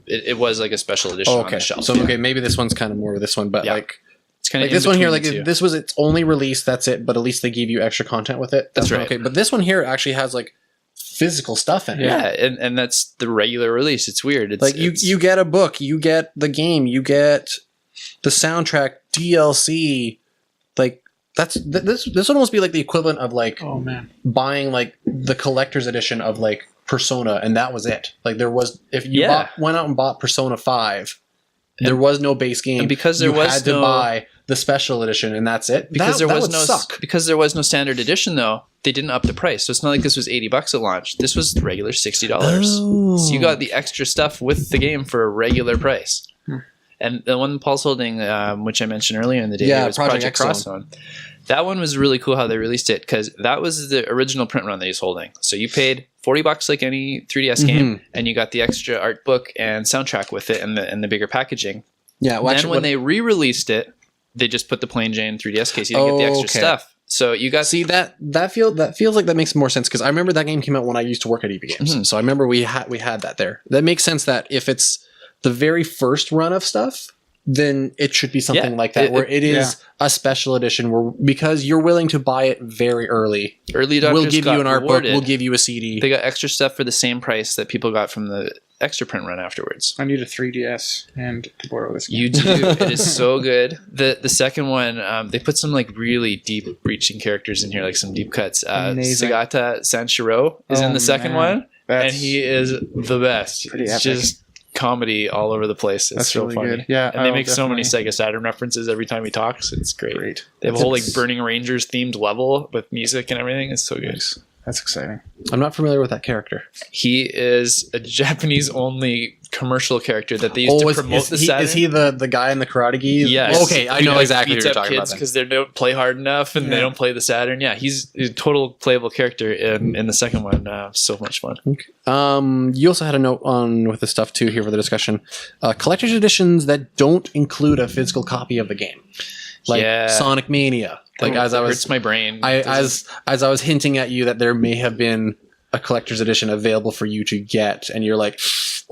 It was like a special edition on the shelf. So maybe this one's kind of more with this one, but like it's kind of like this one here, like if this was its only release, that's it. But at least they gave you extra content with it. That's right. Okay, but this one here actually has like physical stuff in it. Yeah, and that's the regular release. It's weird. It's like you get a book, you get the game, you get the soundtrack, DLC. Like this would almost be like the equivalent of like buying like the collector's edition of like Persona, and that was it. Like there was, if you went out and bought Persona 5, there was no base game, and because there was had to buy the special edition, and that's it. Because there was no suck. Because there was no standard edition though. They didn't up the price, so it's not like this was $80 at launch. This was regular $60. Oh. So you got the extra stuff with the game for a regular price. And the one Paul's holding, which I mentioned earlier in the day, was Project Crosszone. That one was really cool how they released it, because that was the original print run that he's holding. So you paid $40 like any 3DS game, and you got the extra art book and soundtrack with it, and the bigger packaging. Yeah. Well, then when they re-released it, they just put the plain Jane 3DS case. You didn't get the extra stuff. So you got that feels like that makes more sense, because I remember that game came out when I used to work at EB Games. So I remember we had that there. That makes sense that if it's the very first run of stuff, then it should be something like that, where it is a special edition, where because you're willing to buy it very early. Early adopters we'll give you an art book, we'll give you a CD. They got extra stuff for the same price that people got from the extra print run afterwards. I need a 3DS and to borrow this game. You do. It is so good. The second one, they put some like really deep reaching characters in here, like some deep cuts. Sagata Sanshiro is in the second one, and he is the best. It's just comedy all over the place. It's so really funny. Good. Yeah, and they make so many Sega Saturn references every time he talks. It's great. They have a whole like Burning Rangers themed level with music and everything. It's so good. That's exciting. I'm not familiar with that character. He is a Japanese only commercial character that they used to promote the Saturn. Is he the guy in the Karate Gi? Yes. Okay, I know exactly what you're talking about. Because they don't play hard enough and they don't play the Saturn. Yeah, he's a total playable character in the second one. So much fun. Okay. You also had a note on with the stuff too here for the discussion. Collector's editions that don't include a physical copy of the game, like Sonic Mania. Like as I was, hurts my brain. As I was hinting at you that there may have been a collector's edition available for you to get, and you're like,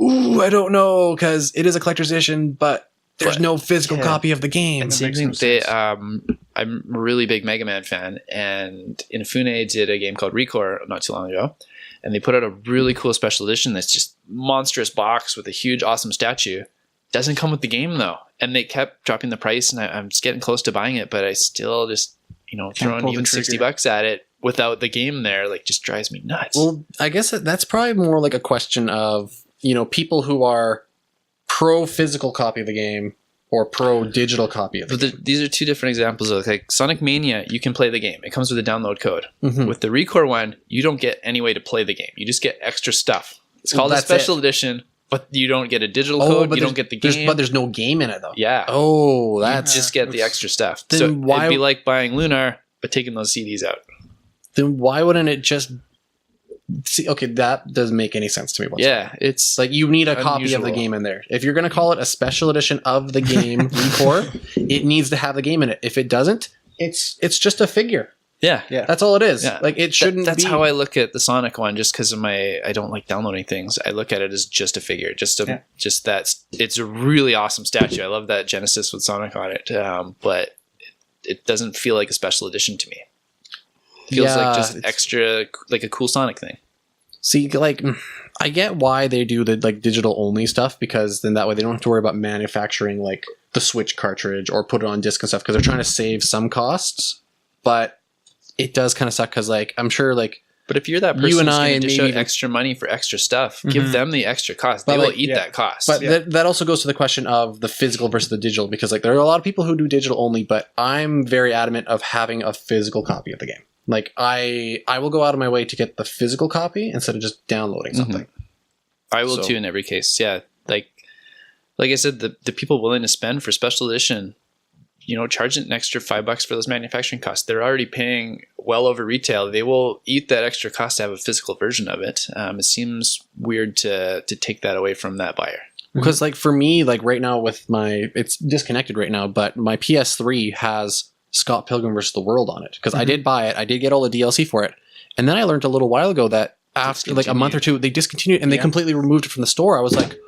"Ooh, I don't know," because it is a collector's edition, but there's no physical copy of the game. And same thing. I'm a really big Mega Man fan, and Inafune did a game called Recore not too long ago, and they put out a really cool special edition that's just monstrous box with a huge, awesome statue. Doesn't come with the game though, and they kept dropping the price, and I'm just getting close to buying it, but I still just throwing even $60 at it without the game there, like, just drives me nuts. Well, I guess that's probably more like a question of people who are pro physical copy of the game or pro digital copy of the game. These are two different examples of like Sonic Mania. You can play the game; it comes with a download code. With the Recore one, you don't get any way to play the game. You just get extra stuff. It's called a special edition. But you don't get a digital code. You don't get the game. But there's no game in it, though. Yeah. Oh, you just get the extra stuff. Then so it'd be like buying Lunar, but taking those CDs out. Then why wouldn't it just... See, okay, that doesn't make any sense to me whatsoever. Yeah, it's... Like, you need a copy of the game in there. If you're going to call it a special edition of the game, Recore, it needs to have the game in it. If it doesn't, it's just a figure. Yeah. That's all it is. Yeah. Like, it shouldn't That's how I look at the Sonic one, just because of I don't like downloading things. I look at it as just a figure, just that it's a really awesome statue. I love that Genesis with Sonic on it. But it doesn't feel like a special edition to me. It feels like just extra, like a cool Sonic thing. See, like, I get why they do the like digital only stuff, because then that way they don't have to worry about manufacturing like the Switch cartridge or put it on disc and stuff, because they're trying to save some costs. But it does kind of suck because, like, I'm sure, like, but if you're that person you and who's I going and to dish maybe out extra money for extra stuff, give them the extra cost. But They will like, eat that cost. But that also goes to the question of the physical versus the digital, because like there are a lot of people who do digital only, but I'm very adamant of having a physical copy of the game. Like I will go out of my way to get the physical copy instead of just downloading something. I will too in every case. Yeah, like I said, the people willing to spend for special edition, you know, charge an extra $5 for those manufacturing costs. They're already paying well over retail. They will eat that extra cost to have a physical version of it. It seems weird to take that away from that buyer. Because like for me, like right now with it's disconnected right now, but my PS3 has Scott Pilgrim vs. the World on it, because I did buy it. I did get all the DLC for it. And then I learned a little while ago that after like a month or two, they discontinued and they completely removed it from the store. I was like,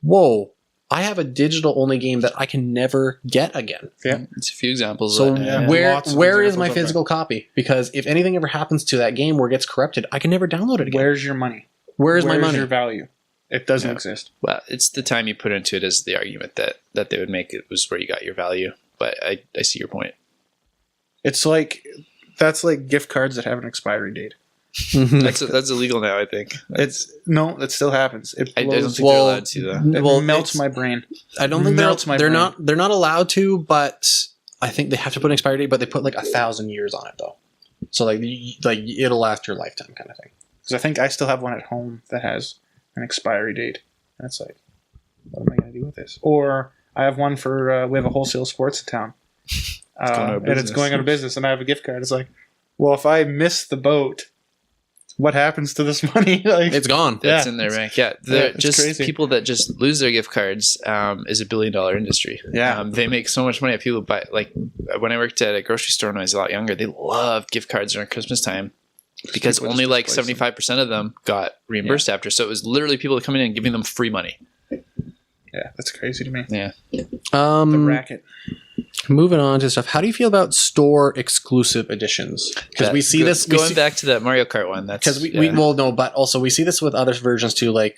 whoa, I have a digital only game that I can never get again. Yeah. It's a few examples. So of that, where is my examples of physical copy? Because if anything ever happens to that game where it gets corrupted, I can never download it again. Where's your money? Where's my money? Your value? It doesn't exist. Well, it's the time you put into it as the argument that they would make it was where you got your value. But I see your point. It's like, that's like gift cards that have an expiry date. That's illegal now, I think. That still happens. I don't think they're allowed to though. It melts my brain. I don't think they're not allowed to, but I think they have to put an expiry date, but they put like 1,000 years on it though. So like it'll last your lifetime kind of thing. Because I think I still have one at home that has an expiry date. And it's like, what am I going to do with this? Or I have one for, we have a wholesale sports in town. And it's going out of business, and I have a gift card. It's like, well, if I miss the boat, what happens to this money? Like, it's gone. That's in their bank. Yeah, they're just crazy. People that just lose their gift cards is $1 billion industry. Yeah. They make so much money. People buy, like when I worked at a grocery store when I was a lot younger, they loved gift cards around Christmas time because only like 75% of them got reimbursed after. So it was literally people coming in and giving them free money. Yeah, that's crazy to me. Yeah. The racket. Moving on to stuff. How do you feel about store exclusive editions? Because we see this going back to that Mario Kart one. That's because but also we see this with other versions too. Like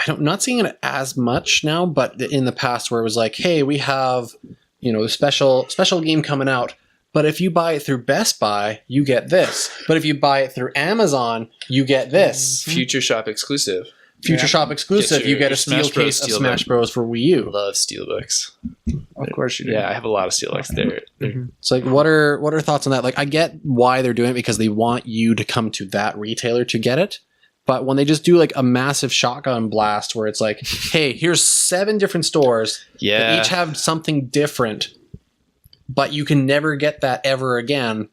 not seeing it as much now, but in the past where it was like, hey, we have the special game coming out, but if you buy it through Best Buy, you get this. But if you buy it through Amazon, you get this. Future Shop exclusive. Shop exclusive. You get a steel case of Smash Bros. For Wii U. Love steelbooks. Of course you do. Yeah, I have a lot of steelbooks there. It's like, what are thoughts on that? Like, I get why they're doing it because they want you to come to that retailer to get it. But when they just do like a massive shotgun blast where it's like, hey, here's 7 different stores that each have something different, but you can never get that ever again.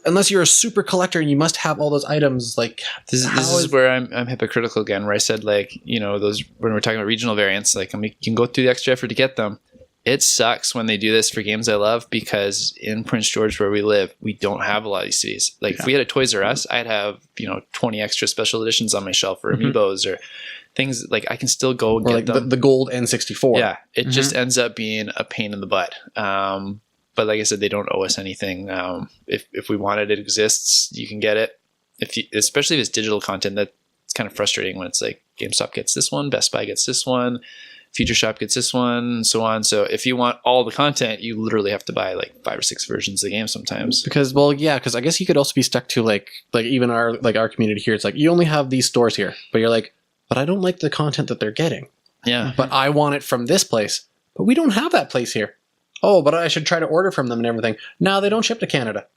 Unless you're a super collector and you must have all those items, like this is where I'm hypocritical again. Where I said those when we're talking about regional variants, like you can go through the extra effort to get them. It sucks when they do this for games I love because in Prince George where we live, we don't have a lot of these cities. Like if we had a Toys R Us, I'd have 20 extra special editions on my shelf or amiibos or things like I can still go and get them. The gold N64. Yeah, it just ends up being a pain in the butt. But like I said, they don't owe us anything. If we want it, it exists. You can get it. Especially if it's digital content, that's kind of frustrating when it's like GameStop gets this one, Best Buy gets this one, Future Shop gets this one, and so on. So if you want all the content, you literally have to buy like 5 or 6 versions of the game sometimes. Because I guess you could also be stuck to like even our community here. It's like you only have these stores here, but you're like, but I don't like the content that they're getting. Yeah. But I want it from this place, but we don't have that place here. Oh, but I should try to order from them and everything. No, they don't ship to Canada.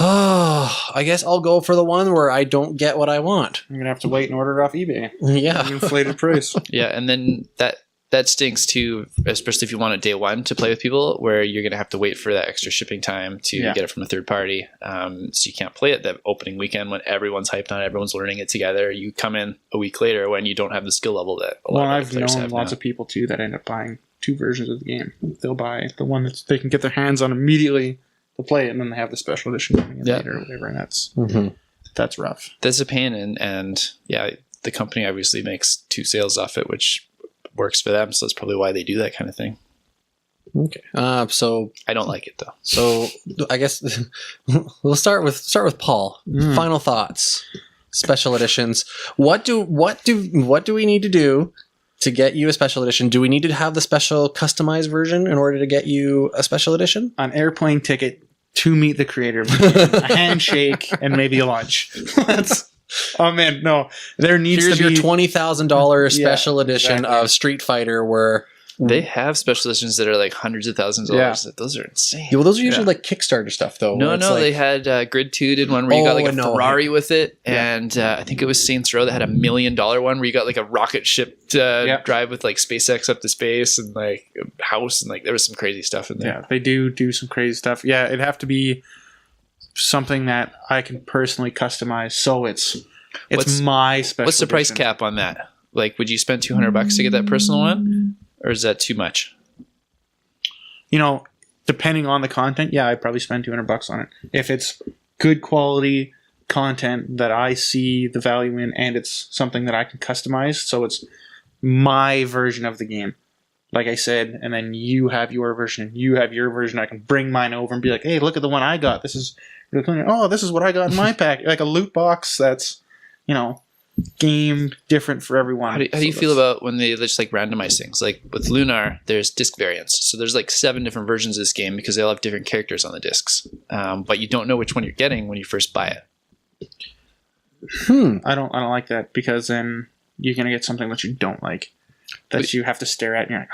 Oh, I guess I'll go for the one where I don't get what I want. I'm going to have to wait and order it off eBay. Yeah. Inflated price. Yeah, and then that stinks too, especially if you want it day one to play with people, where you're going to have to wait for that extra shipping time to get it from a third party. So you can't play it that opening weekend when everyone's hyped on it, everyone's learning it together. You come in a week later when you don't have the skill level that a lot of I've players known have lots now. of people too that end up buying 2 versions of the game. They'll buy the one that they can get their hands on immediately to play it, and then they have the special edition coming in later or whatever, and that's rough. That's a pain, and the company obviously makes 2 sales off it, which works for them, so that's probably why they do that kind of thing. Okay. So I don't like it though. So I guess we'll start with Paul. Final thoughts. Special editions. What do we need to do to get you a special edition? Do we need to have the special customized version in order to get you a special edition? An airplane ticket to meet the creator, a handshake, and maybe a lunch. Oh man, no! There needs Here's to be your $20,000 special edition exactly. of Street Fighter, where They have special editions that are like hundreds of thousands of dollars. Those are insane. well, those are usually like Kickstarter stuff, though. No, they had Grid 2 did one where you got like a Ferrari with it. And I think it was Zer0 that had $1 million one where you got like a rocket ship drive with like SpaceX up to space and like a house. And like there was some crazy stuff in there. Yeah, they do some crazy stuff. Yeah, it'd have to be something that I can personally customize. So it's my special What's the price edition. cap on that? Like, would you spend $200 to get that personal one? Or is that too much? You know, depending on the content, yeah, I'd probably spend $200 on it. If it's good quality content that I see the value in and it's something that I can customize, so it's my version of the game. Like I said, and then you have your version, you have your version. I can bring mine over and be like, hey, look at the one I got. This is really cool. Oh, this is what I got in my pack. Like a loot box that's, game different for everyone. How do you feel about when they just like randomize things? Like with Lunar, there's disc variants. So there's like 7 different versions of this game because they all have different characters on the discs. But you don't know which one you're getting when you first buy it. I don't like that because then you're gonna get something that you don't like. That you have to stare at and you're like,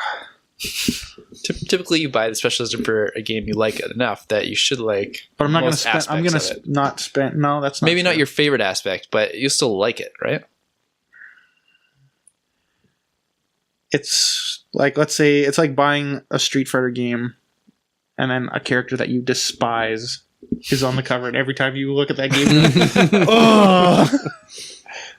Typically, you buy the special edition for a game you like enough that you should like. but I'm not going to most spend. I'm going aspects of to it. not spend. No, that's not Maybe not true. your favorite aspect, but you still like it, right? It's like, let's say it's like buying a Street Fighter game, and then a character that you despise is on the cover, and every time you look at that game, you're like, oh.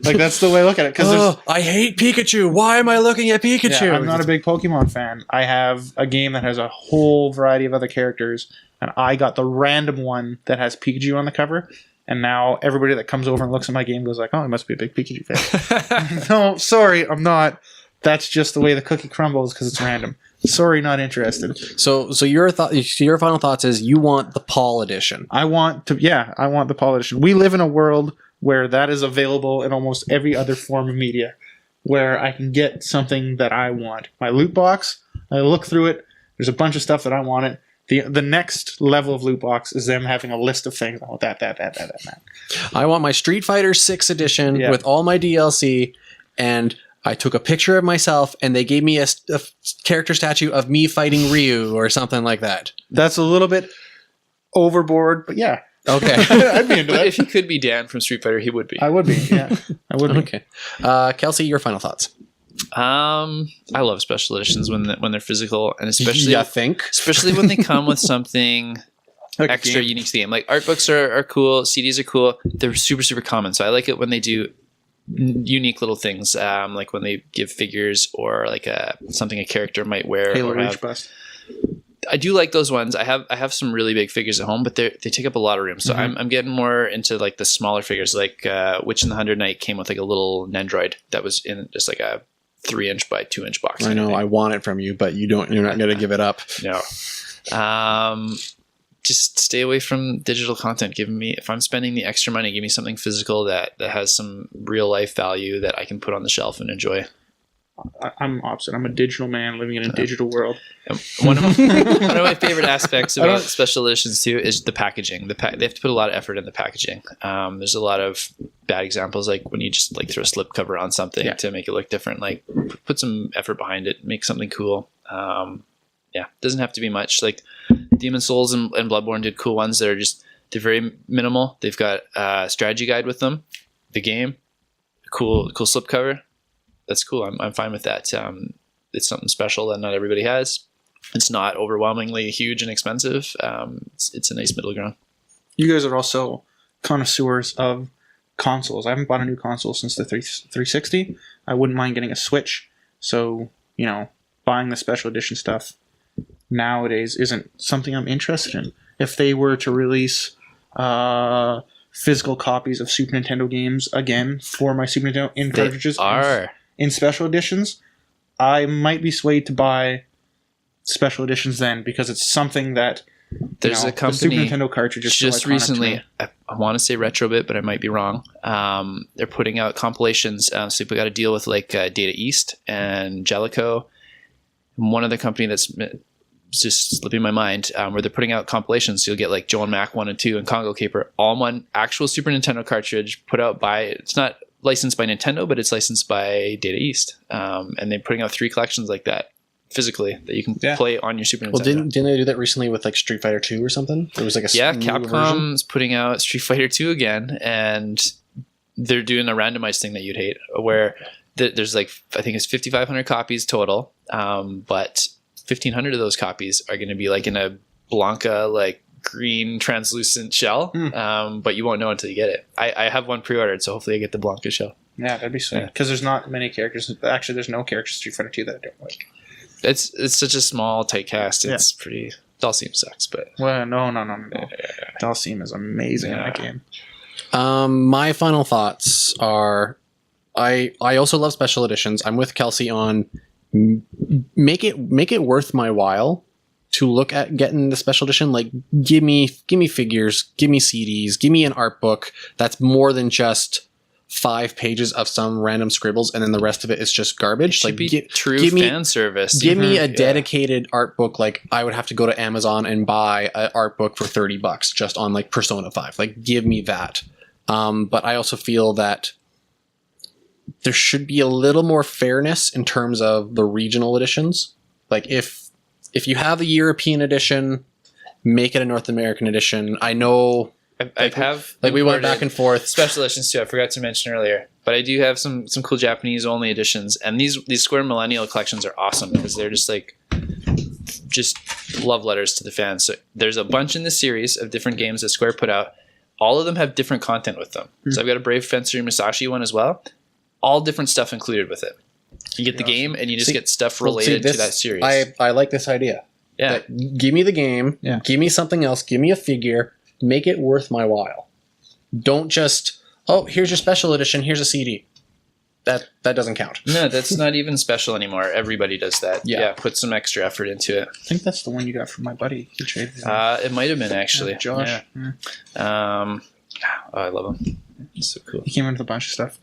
Like that's the way I look at it. Because I hate Pikachu. Why am I looking at Pikachu? yeah, I'm not a big Pokemon fan. I have a game that has a whole variety of other characters, and I got the random one that has Pikachu on the cover. And now everybody that comes over and looks at my game goes like, "Oh, I must be a big Pikachu fan." No, sorry, I'm not. That's just the way the cookie crumbles because it's random. Sorry, not interested. So your final thoughts is you want the Paul edition. I want the Paul edition. We live in a world where that is available in almost every other form of media, where I can get something that I want. My loot box, I look through it. There's a bunch of stuff that I wanted. The next level of loot box is them having a list of things. I want that. I want my Street Fighter 6 edition with all my DLC, and I took a picture of myself, and they gave me a character statue of me fighting Ryu or something like that. That's a little bit overboard, but yeah. Okay. I'd be into But that. if he could be Dan from Street Fighter, he would be. I would be, yeah. I would be. Okay. Kelsey, your final thoughts. I love special editions when they're physical, and especially especially when they come with something Like extra unique to the game. Like art books are cool, CDs are cool. They're super super common, so I like it when they do unique little things, like when they give figures or like something a character might wear. Halo or Reach have. Bust. I do like those ones. I have some really big figures at home, but they take up a lot of room. So I'm getting more into like the smaller figures. Like Witch in the 100 Night came with like a little Nendroid that was in just like a 3-inch by 2-inch box. I know I want it from you, but you're not going to give it up. No. Just stay away from digital content. If I'm spending the extra money, give me something physical that has some real life value that I can put on the shelf and enjoy. I'm opposite. I'm a digital man living in a digital world. One of my favorite aspects about special editions too is the packaging. They have to put a lot of effort in the packaging. There's a lot of bad examples, like when you just like throw a slip cover on something to make it look different. Like put some effort behind it, make something cool. Doesn't have to be much. Like Demon Souls and Bloodborne did cool ones that are they're very minimal. They've got a strategy guide with them, the game, cool slipcover. That's cool. I'm fine with that. It's something special that not everybody has. It's not overwhelmingly huge and expensive. It's a nice middle ground. You guys are also connoisseurs of consoles. I haven't bought a new console since the 360. I wouldn't mind getting a Switch. So, buying the special edition stuff nowadays isn't something I'm interested in. If they were to release physical copies of Super Nintendo games again for my Super Nintendo in cartridges in special editions, I might be swayed to buy special editions then, because it's something that There's a the company Super Nintendo cartridge is just so iconic to recently, me. I want to say Retrobit, but I might be wrong. They're putting out compilations. So we got a deal with like Data East and Jellico. One other company that's just slipping my mind, where they're putting out compilations. So you'll get like Joe and Mac 1 and 2 and Congo Caper, all in one actual Super Nintendo cartridge put out by, it's not licensed by Nintendo, but it's licensed by Data East. And they're putting out 3 collections like that physically that you can play on your Super Nintendo. Well, didn't they do that recently with like Street Fighter 2 or something? It was like a Capcom's putting out Street Fighter 2 again, and they're doing a randomized thing that you'd hate, where there's like, I think it's 5,500 copies total, but 1,500 of those copies are going to be like in a Blanca like green translucent shell, but you won't know until you get it. I have one pre-ordered, so hopefully I get the Blanca shell. Yeah, that'd be sweet. Because there's not many characters. Actually, there's no characters in Street Fighter 2 that I don't like. It's such a small, tight cast. It's pretty... Dhalsim sucks, but... Well, no. Dhalsim is amazing in that game. My final thoughts are... I also love special editions. I'm with Kelsy on make it worth my while to look at getting the special edition. Like, give me figures, give me CDs, give me an art book that's more than just 5 pages of some random scribbles, and then the rest of it is just garbage. Like, true fan service. Give me a dedicated art book. Like, I would have to go to Amazon and buy an art book for $30 just on like Persona 5. Like, give me that. But I also feel that there should be a little more fairness in terms of the regional editions. Like, if you have a European edition, make it a North American edition. I know we went back and forth. Special editions too. I forgot to mention earlier, but I do have some cool Japanese only editions, and these Square Millennial collections are awesome because they're just love letters to the fans. So there's a bunch in the series of different games that Square put out. All of them have different content with them. So I've got a Brave Fencer Musashi one as well. All different stuff included with it. You get the game, and you just get stuff related to that series. I like this idea. Yeah. Give me the game. Yeah. Give me something else. Give me a figure. Make it worth my while. Don't just, here's your special edition. Here's a CD. That doesn't count. No, that's not even special anymore. Everybody does that. Yeah. Put some extra effort into it. I think that's the one you got from my buddy. He traded it. It might have been, actually. Josh. Yeah. I love him. He's so cool. He came in with a bunch of stuff.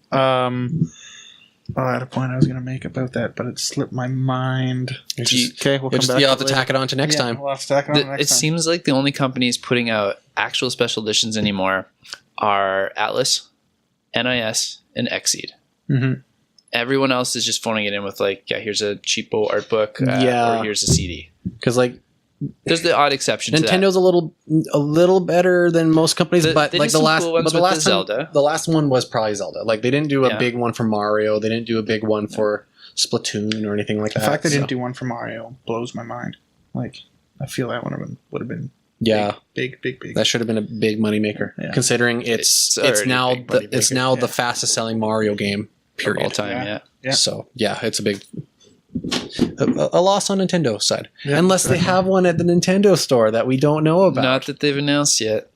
I had a point I was going to make about that, but it slipped my mind. Okay, we'll come back. You'll have to tack it on to next time. We'll have to tack it on next time. It seems like the only companies putting out actual special editions anymore are Atlas, NIS, and Exceed. Mm-hmm. Everyone else is just phoning it in with like, here's a cheapo art book, or here's a CD. Because like, there's the odd exception. Nintendo's a little better than most companies, but like the last one was probably Zelda. Like, they didn't do a big one for Mario. They didn't do a big one for Splatoon or anything like that. The fact they didn't do one for Mario blows my mind. Like, I feel that one would have been big. That should have been a big moneymaker, considering it's now the fastest selling Mario game period of all time. Yeah. So it's a big. A loss on Nintendo's side, unless they have one at the Nintendo store that we don't know about. Not that they've announced yet.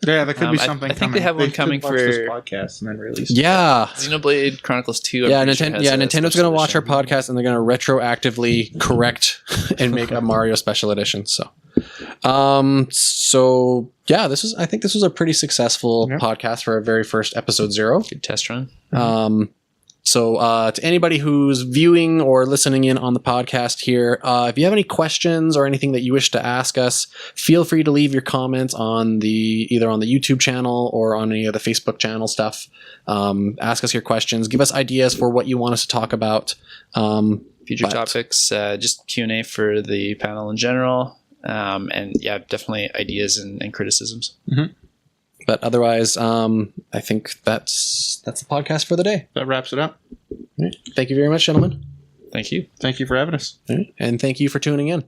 There could be something. I think they have one coming for this podcast and then release. Xenoblade Chronicles 2. Nintendo's going to watch our podcast and they're going to retroactively correct and make a Mario special edition. So, I think this was a pretty successful podcast for our very first episode 0. Good test run. So to anybody who's viewing or listening in on the podcast here, if you have any questions or anything that you wish to ask us, feel free to leave your comments on either on the YouTube channel or on any of the Facebook channel stuff. Ask us your questions. Give us ideas for what you want us to talk about. Future topics, just Q&A for the panel in general. And definitely ideas and criticisms. Mm-hmm. But otherwise, I think that's the podcast for the day. That wraps it up. Right. Thank you very much, gentlemen. Thank you. Thank you for having us. Right. And thank you for tuning in.